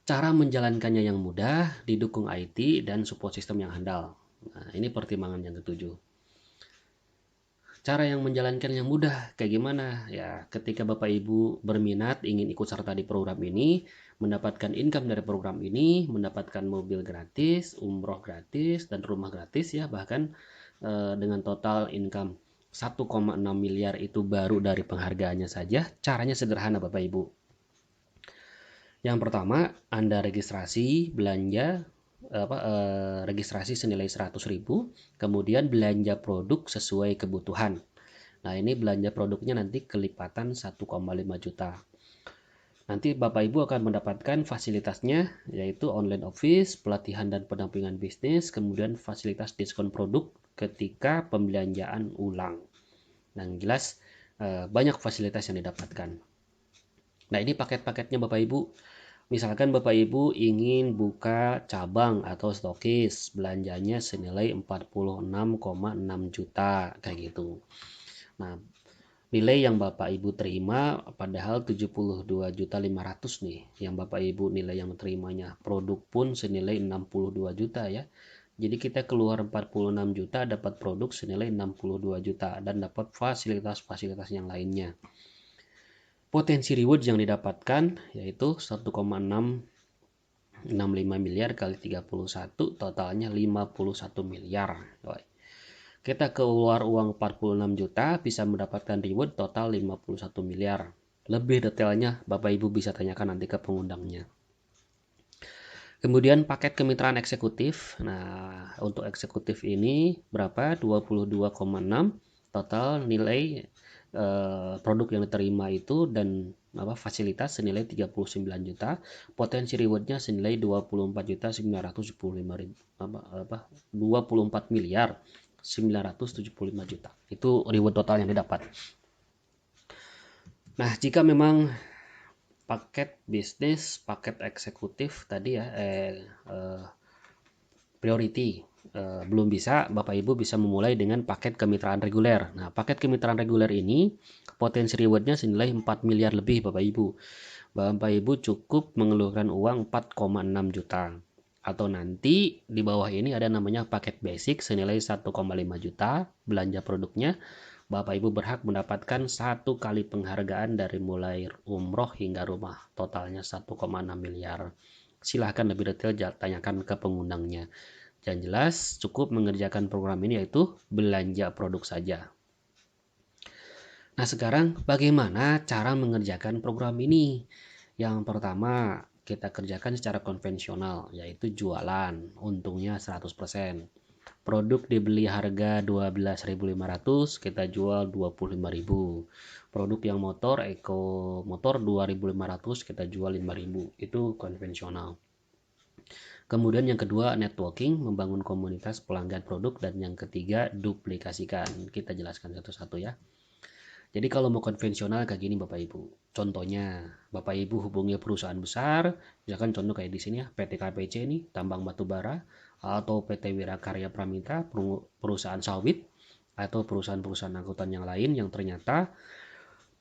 cara menjalankannya yang mudah, didukung IT dan support system yang handal. Nah, ini pertimbangan yang ketujuh. Cara yang menjalankan yang mudah kayak gimana? Ya, ketika Bapak Ibu berminat ingin ikut serta di program ini, mendapatkan income dari program ini, mendapatkan mobil gratis, umroh gratis, dan rumah gratis ya, bahkan dengan total income 1,6 miliar itu baru dari penghargaannya saja. Caranya sederhana Bapak Ibu. Yang pertama, Anda registrasi belanja registrasi senilai 100.000, kemudian belanja produk sesuai kebutuhan. Nah, ini belanja produknya nanti kelipatan 1,5 juta. Nanti Bapak Ibu akan mendapatkan fasilitasnya, yaitu online office, pelatihan dan pendampingan bisnis, kemudian fasilitas diskon produk ketika pembelanjaan ulang. Dan jelas banyak fasilitas yang didapatkan. Nah, ini paket-paketnya Bapak Ibu. Misalkan Bapak Ibu ingin buka cabang atau stokis, belanjanya senilai 46,6 juta kayak gitu. Nah, nilai yang Bapak Ibu terima padahal 72.500 nih yang Bapak Ibu nilai yang terimanya. Produk pun senilai 62 juta ya. Jadi kita keluar 46 juta dapat produk senilai 62 juta dan dapat fasilitas-fasilitas yang lainnya. Potensi reward yang didapatkan yaitu 1,665 miliar kali 31, totalnya 51 miliar. Kita keluar uang 46 juta bisa mendapatkan reward total 51 miliar. Lebih detailnya Bapak Ibu bisa tanyakan nanti ke pengundangnya. Kemudian paket kemitraan eksekutif. Nah, untuk eksekutif ini berapa? 22,6 total nilai produk yang diterima itu dan fasilitas senilai 39 juta, potensi rewardnya senilai 24 miliar 975 juta. Itu reward total yang didapat. Nah, jika memang paket bisnis, paket eksekutif tadi ya priority belum bisa, Bapak Ibu bisa memulai dengan paket kemitraan reguler. Nah, paket kemitraan reguler ini potensi rewardnya senilai 4 miliar lebih Bapak Ibu. Bapak Ibu cukup mengeluarkan uang 4,6 juta. Atau nanti di bawah ini ada namanya paket basic senilai 1,5 juta. Belanja produknya, Bapak Ibu berhak mendapatkan 1 kali penghargaan dari mulai umroh hingga rumah. Totalnya 1,6 miliar. Silahkan lebih detail tanyakan ke pengundangnya. Yang jelas cukup mengerjakan program ini yaitu belanja produk saja. Nah, sekarang bagaimana cara mengerjakan program ini? Yang pertama kita kerjakan secara konvensional yaitu jualan, untungnya 100%. Produk dibeli harga 12.500, kita jual 25.000. Produk yang motor eco motor 2.500, kita jual 5.000. Itu konvensional. Kemudian yang kedua networking, membangun komunitas pelanggan produk, dan yang ketiga duplikasikan. Kita jelaskan satu-satu ya. Jadi kalau mau konvensional kayak gini Bapak Ibu. Contohnya Bapak Ibu hubungi perusahaan besar, misalkan contoh kayak di sini ya, PT KPC nih, tambang batubara, atau PT Wirakarya Pramita, perusahaan sawit, atau perusahaan-perusahaan angkutan yang lain yang ternyata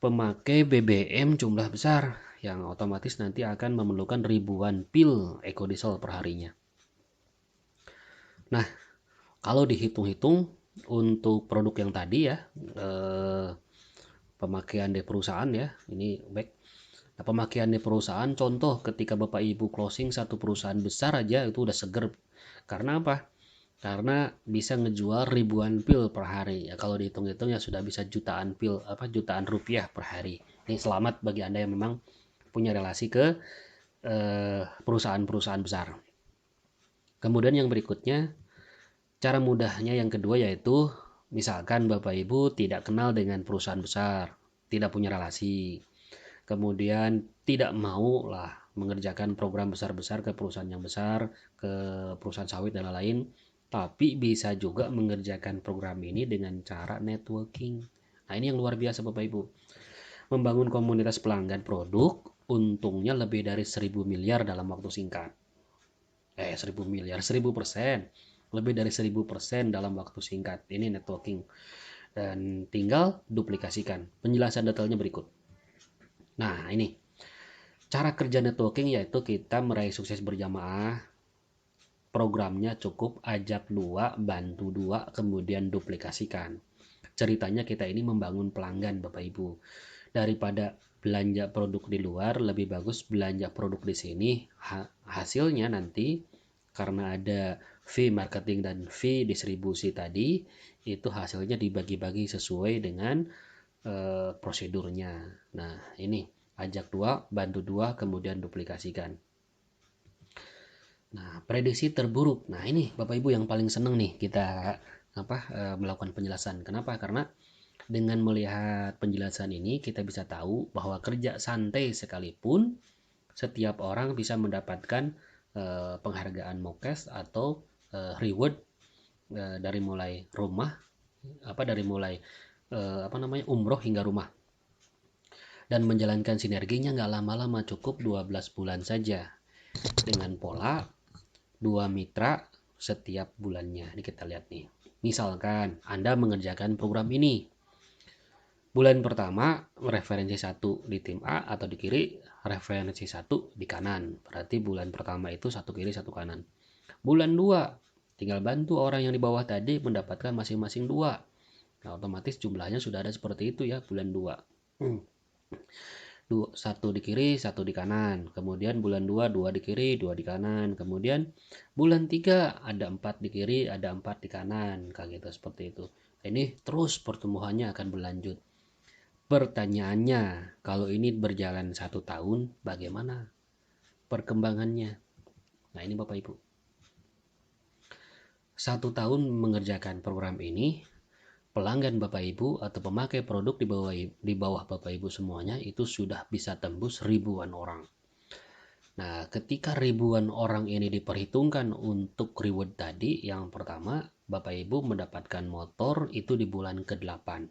pemakai BBM jumlah besar, yang otomatis nanti akan memerlukan ribuan pil ekodiesel perharinya. Nah, kalau dihitung-hitung untuk produk yang tadi ya, pemakaian di perusahaan ya, ini baik. Nah, pemakaian di perusahaan, contoh ketika Bapak Ibu closing satu perusahaan besar aja itu udah seger. Karena apa? Karena bisa ngejual ribuan pil per hari. Ya kalau dihitung-hitung ya sudah bisa jutaan pil, jutaan rupiah per hari. Ini selamat bagi Anda yang memang punya relasi ke perusahaan-perusahaan besar. Kemudian yang berikutnya Cara mudahnya yang kedua yaitu misalkan Bapak Ibu tidak kenal dengan perusahaan besar, tidak punya relasi, kemudian tidak mau lah mengerjakan program besar-besar ke perusahaan yang besar, ke perusahaan sawit dan lain-lain, tapi bisa juga mengerjakan program ini dengan cara networking. Nah, ini yang luar biasa Bapak Ibu. Membangun komunitas pelanggan produk, untungnya lebih dari 1000 miliar dalam waktu singkat. 1000 miliar, 1000%. Lebih dari 1000% dalam waktu singkat. Ini networking. Dan tinggal duplikasikan. Penjelasan detailnya berikut. Nah, ini. Cara kerja networking yaitu kita meraih sukses berjamaah. Programnya cukup ajak 2, bantu 2, kemudian duplikasikan. Ceritanya kita ini membangun pelanggan Bapak Ibu. Daripada belanja produk di luar, lebih bagus belanja produk di sini. Hasilnya nanti karena ada fee marketing dan fee distribusi tadi, itu hasilnya dibagi-bagi sesuai dengan prosedurnya. Nah, ini ajak 2, bantu 2, kemudian duplikasikan. Nah, prediksi terburuk. Nah, ini Bapak Ibu yang paling seneng nih kita melakukan penjelasan. Kenapa? Karena dengan melihat penjelasan ini kita bisa tahu bahwa kerja santai sekalipun setiap orang bisa mendapatkan penghargaan MOKES atau reward dari mulai rumah umroh hingga rumah, dan menjalankan sinerginya nggak lama-lama, cukup 12 bulan saja dengan pola 2 mitra setiap bulannya. Ini kita lihat nih, misalkan Anda mengerjakan program ini bulan pertama, referensi 1 di tim A atau di kiri, referensi 1 di kanan. Berarti bulan pertama itu 1 kiri 1 kanan. Bulan 2, tinggal bantu orang yang di bawah tadi mendapatkan masing-masing 2. Nah, otomatis jumlahnya sudah ada seperti itu ya, bulan 2. 1 di kiri, 1 di kanan. Kemudian bulan 2, 2 di kiri, 2 di kanan. Kemudian bulan 3, ada 4 di kiri, ada 4 di kanan. Kayak gitu, seperti itu. Ini terus pertumbuhannya akan berlanjut. Pertanyaannya, kalau ini berjalan 1 tahun, bagaimana perkembangannya? Nah, ini Bapak Ibu. 1 tahun mengerjakan program ini, pelanggan Bapak Ibu atau pemakai produk di bawah Bapak Ibu semuanya itu sudah bisa tembus ribuan orang. Nah, ketika ribuan orang ini diperhitungkan untuk reward tadi, yang pertama, Bapak Ibu mendapatkan motor itu di bulan ke-8.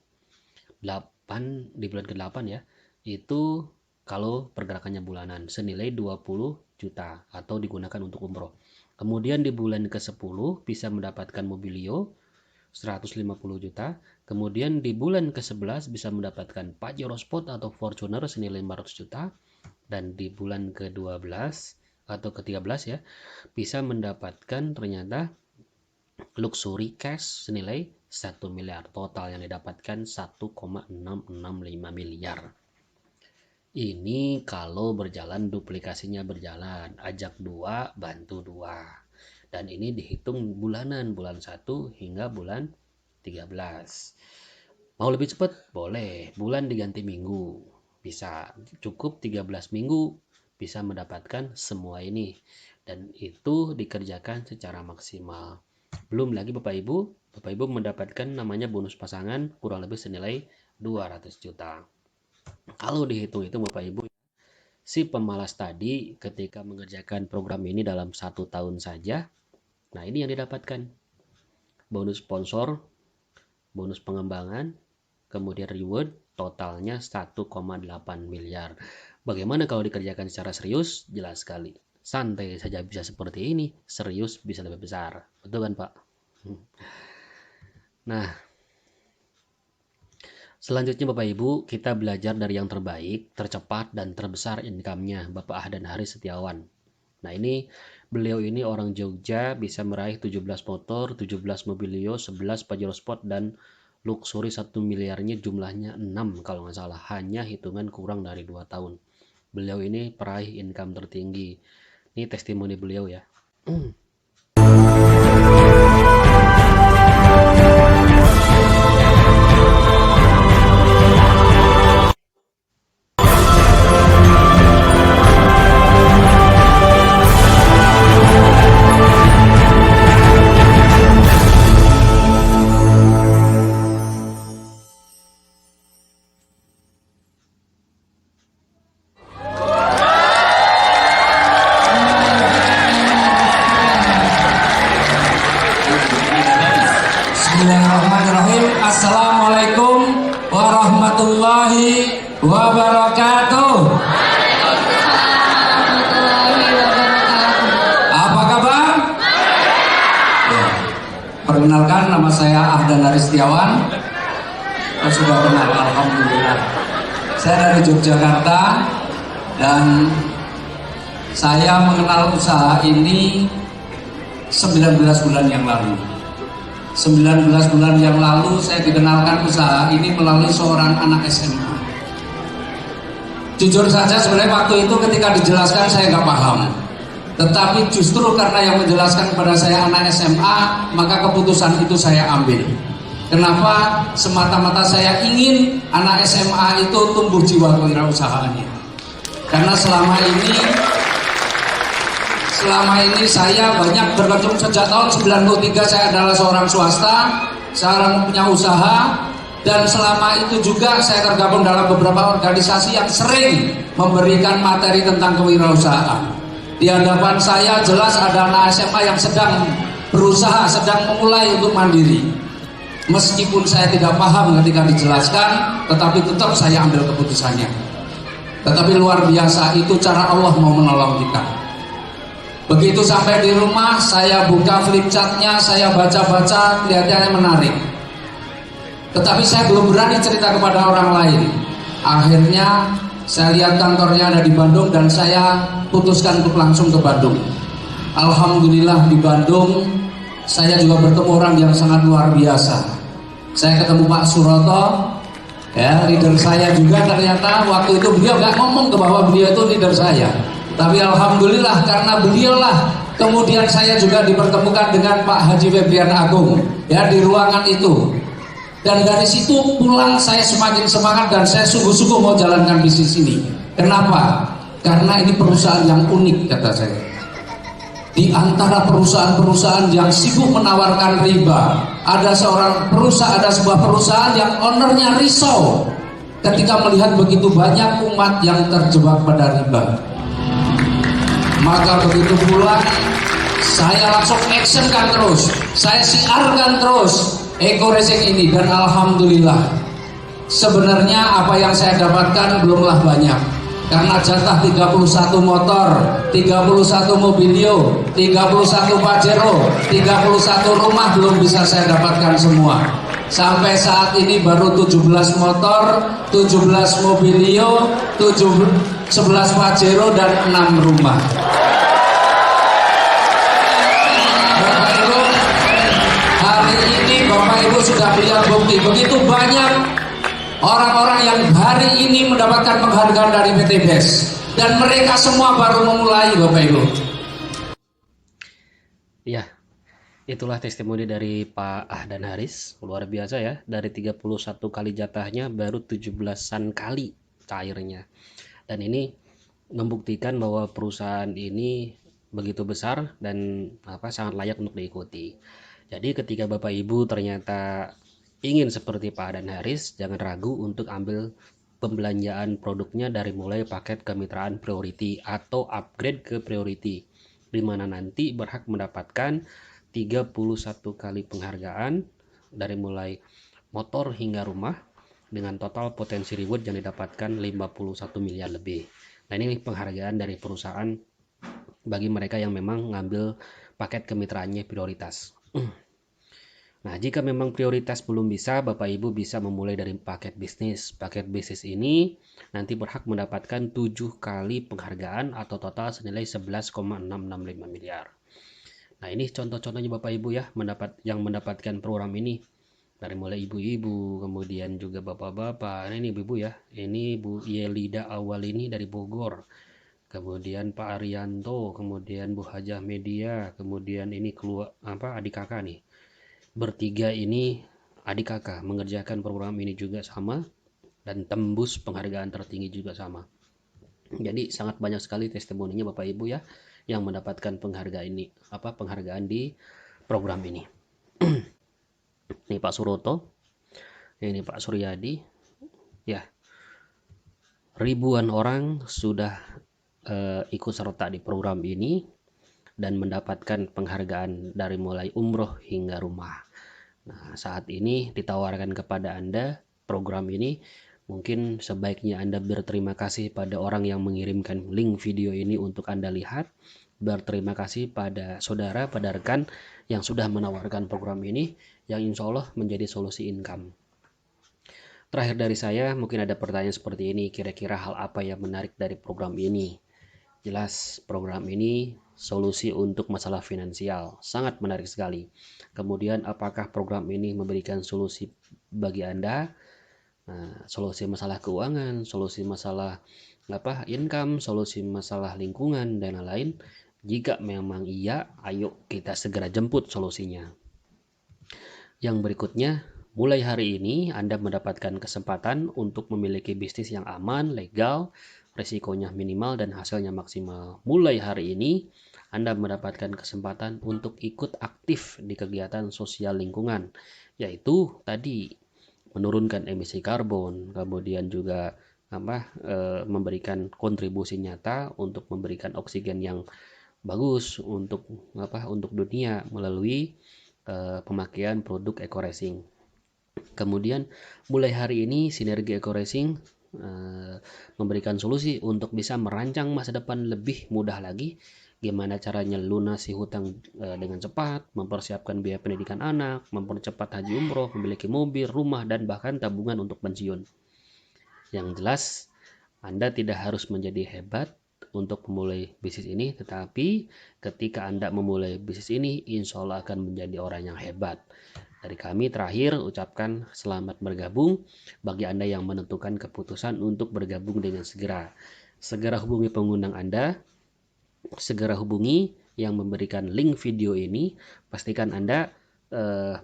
Di bulan ke-8 ya, itu kalau pergerakannya bulanan senilai 20 juta atau digunakan untuk umroh. Kemudian di bulan ke-10 bisa mendapatkan mobilio 150 juta. Kemudian di bulan ke-11 bisa mendapatkan Pajero Sport atau Fortuner senilai 500 juta. Dan di bulan ke-12 atau ke-13 ya, bisa mendapatkan ternyata luxury cash senilai 1 miliar. Total yang didapatkan 1,665 miliar. Ini kalau berjalan, duplikasinya berjalan, ajak 2, bantu 2. Dan ini dihitung bulanan, bulan 1 hingga bulan 13. Mau lebih cepat? Boleh, bulan diganti minggu. Bisa, cukup 13 minggu bisa mendapatkan semua ini. Dan itu dikerjakan secara maksimal. Belum lagi Bapak Ibu mendapatkan namanya bonus pasangan kurang lebih senilai 200 juta. Kalau dihitung itu Bapak Ibu, si pemalas tadi ketika mengerjakan program ini dalam 1 tahun saja, nah ini yang didapatkan. Bonus sponsor, bonus pengembangan, kemudian reward, totalnya 1,8 miliar. Bagaimana kalau dikerjakan secara serius? Jelas sekali. Santai saja bisa seperti ini, serius bisa lebih besar. Betul kan Pak? Nah, selanjutnya Bapak Ibu, kita belajar dari yang terbaik, tercepat, dan terbesar income-nya Bapak Ahdan Haris Setiawan. Nah, beliau ini orang Jogja, bisa meraih 17 motor, 17 mobilio, 11 Pajero Sport, dan luxury 1 miliarnya jumlahnya 6 kalau nggak salah. Hanya hitungan kurang dari 2 tahun. Beliau ini peraih income tertinggi. Ini testimoni beliau ya. Ahdan Setiawan. Oh, sudah kenal, alhamdulillah. Saya dari Yogyakarta dan saya mengenal usaha ini 19 bulan yang lalu. 19 bulan yang lalu saya dikenalkan usaha ini melalui seorang anak SMA. Jujur saja sebenarnya waktu itu ketika dijelaskan saya nggak paham. Tetapi justru karena yang menjelaskan kepada saya anak SMA, maka keputusan itu saya ambil. Kenapa? Semata-mata saya ingin anak SMA itu tumbuh jiwa kewirausahaannya. Karena selama ini saya banyak berkecimpung sejak tahun 93. Saya adalah seorang swasta, sekarang punya usaha, dan selama itu juga saya tergabung dalam beberapa organisasi yang sering memberikan materi tentang kewirausahaan. Di hadapan saya jelas ada anak SMA yang sedang berusaha, sedang memulai untuk mandiri. Meskipun saya tidak paham ketika dijelaskan, tetapi tetap saya ambil keputusannya. Tetapi luar biasa itu cara Allah mau menolong kita. Begitu sampai di rumah, saya buka flip chartnya, saya baca-baca, kelihatannya menarik. Tetapi saya belum berani cerita kepada orang lain. Akhirnya saya lihat kantornya ada di Bandung dan saya putuskan untuk langsung ke Bandung. Alhamdulillah di Bandung saya juga bertemu orang yang sangat luar biasa. Saya ketemu Pak Suroto, ya, leader saya juga. Ternyata waktu itu beliau nggak ngomong ke bahwa beliau itu leader saya. Tapi alhamdulillah karena beliaulah kemudian saya juga dipertemukan dengan Pak Haji Febrian Agung, ya, di ruangan itu. Dan dari situ pulang saya semakin semangat dan saya sungguh-sungguh mau jalankan bisnis ini. Kenapa? Karena ini perusahaan yang unik, kata saya. Di antara perusahaan-perusahaan yang sibuk menawarkan riba, ada sebuah perusahaan yang ownernya risau ketika melihat begitu banyak umat yang terjebak pada riba. Maka begitu pulang, saya langsung actionkan terus, saya siarkan terus Eco Racing ini, dan alhamdulillah sebenarnya apa yang saya dapatkan belumlah banyak. Karena jatah 31 motor, 31 mobilio, 31 Pajero, 31 rumah belum bisa saya dapatkan semua. Sampai saat ini baru 17 motor, 17 mobilio, 11 Pajero dan 6 rumah. Bapak Ibu, hari ini Bapak Ibu sudah lihat bukti begitu banyak orang-orang yang hari ini mendapatkan penghargaan dari PT BES, dan mereka semua baru memulai, Bapak Ibu. Ya, itulah testimoni dari Pak Ahdan Haris. Luar biasa ya, dari 31 kali jatahnya baru 17-an kali cairnya. Dan ini membuktikan bahwa perusahaan ini begitu besar dan sangat layak untuk diikuti. Jadi ketika Bapak Ibu ternyata ingin seperti Pak Ahdan Haris, jangan ragu untuk ambil pembelanjaan produknya dari mulai paket kemitraan priority atau upgrade ke priority, di mana nanti berhak mendapatkan 31 kali penghargaan dari mulai motor hingga rumah, dengan total potensi reward yang didapatkan 51 miliar lebih. Nah, ini penghargaan dari perusahaan bagi mereka yang memang ngambil paket kemitraannya prioritas. Nah, jika memang prioritas belum bisa, Bapak Ibu bisa memulai dari paket bisnis. Paket bisnis ini nanti berhak mendapatkan 7 kali penghargaan atau total senilai 11,665 miliar. Nah, ini contoh-contohnya Bapak Ibu ya, yang mendapatkan program ini. Dari mulai ibu-ibu, kemudian juga bapak-bapak. Nah, ini ibu-ibu ya. Ini Bu Yelida Awal ini dari Bogor. Kemudian Pak Arianto, kemudian Bu Hajah Media, kemudian ini adik kakak nih. Bertiga ini adik kakak mengerjakan program ini juga sama, dan tembus penghargaan tertinggi juga sama. Jadi sangat banyak sekali testimoninya Bapak Ibu ya yang mendapatkan penghargaan di program ini. Ini Pak Suroto, ini Pak Suryadi, ya, ribuan orang sudah ikut serta di program ini dan mendapatkan penghargaan dari mulai umroh hingga rumah. Nah, saat ini ditawarkan kepada Anda program ini, mungkin sebaiknya Anda berterima kasih pada orang yang mengirimkan link video ini untuk Anda lihat. Berterima kasih pada saudara, pada rekan yang sudah menawarkan program ini, yang insya Allah menjadi solusi income. Terakhir dari saya, mungkin ada pertanyaan seperti ini, kira-kira hal apa yang menarik dari program ini? Jelas program ini solusi untuk masalah finansial, sangat menarik sekali. Kemudian apakah program ini memberikan solusi bagi Anda? Solusi masalah keuangan, solusi masalah income, solusi masalah lingkungan dan lain-lain. Jika memang iya, ayo kita segera jemput solusinya. Yang berikutnya, mulai hari ini Anda mendapatkan kesempatan untuk memiliki bisnis yang aman, legal, risikonya minimal dan hasilnya maksimal. Mulai hari ini Anda mendapatkan kesempatan untuk ikut aktif di kegiatan sosial lingkungan, yaitu tadi menurunkan emisi karbon, kemudian juga memberikan kontribusi nyata untuk memberikan oksigen yang bagus untuk dunia melalui pemakaian produk Eco Racing. Kemudian mulai hari ini Sinergi Eco Racing memberikan solusi untuk bisa merancang masa depan lebih mudah lagi. Gimana caranya lunasi hutang dengan cepat, mempersiapkan biaya pendidikan anak, mempercepat haji umroh, memiliki mobil, rumah, dan bahkan tabungan untuk pensiun. Yang jelas, Anda tidak harus menjadi hebat untuk memulai bisnis ini, tetapi ketika Anda memulai bisnis ini, insya Allah akan menjadi orang yang hebat. Dari kami terakhir ucapkan selamat bergabung bagi Anda yang menentukan keputusan untuk bergabung dengan segera. Segera hubungi pengundang Anda, segera hubungi yang memberikan link video ini. Pastikan Anda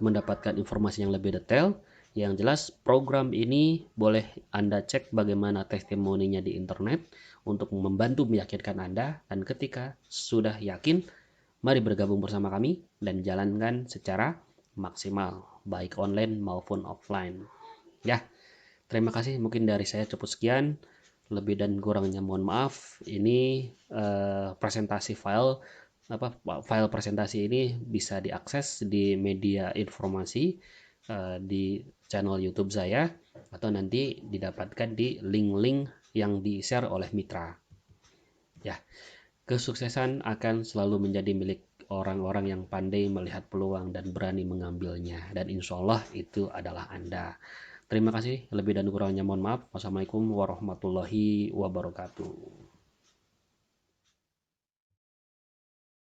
mendapatkan informasi yang lebih detail. Yang jelas program ini boleh Anda cek bagaimana testimoninya di internet untuk membantu meyakinkan Anda. Dan ketika sudah yakin, mari bergabung bersama kami dan jalankan secara maksimal, baik online maupun offline. Ya, terima kasih. Mungkin dari saya cukup sekian. Lebih dan kurangnya mohon maaf. Ini presentasi file presentasi ini bisa diakses di media informasi di channel YouTube saya, atau nanti didapatkan di link-link yang di-share oleh mitra. Ya, kesuksesan akan selalu menjadi milik orang-orang yang pandai melihat peluang dan berani mengambilnya, dan insya Allah itu adalah Anda. Terima kasih, lebih dan kurangnya mohon maaf. Wassalamualaikum warahmatullahi wabarakatuh.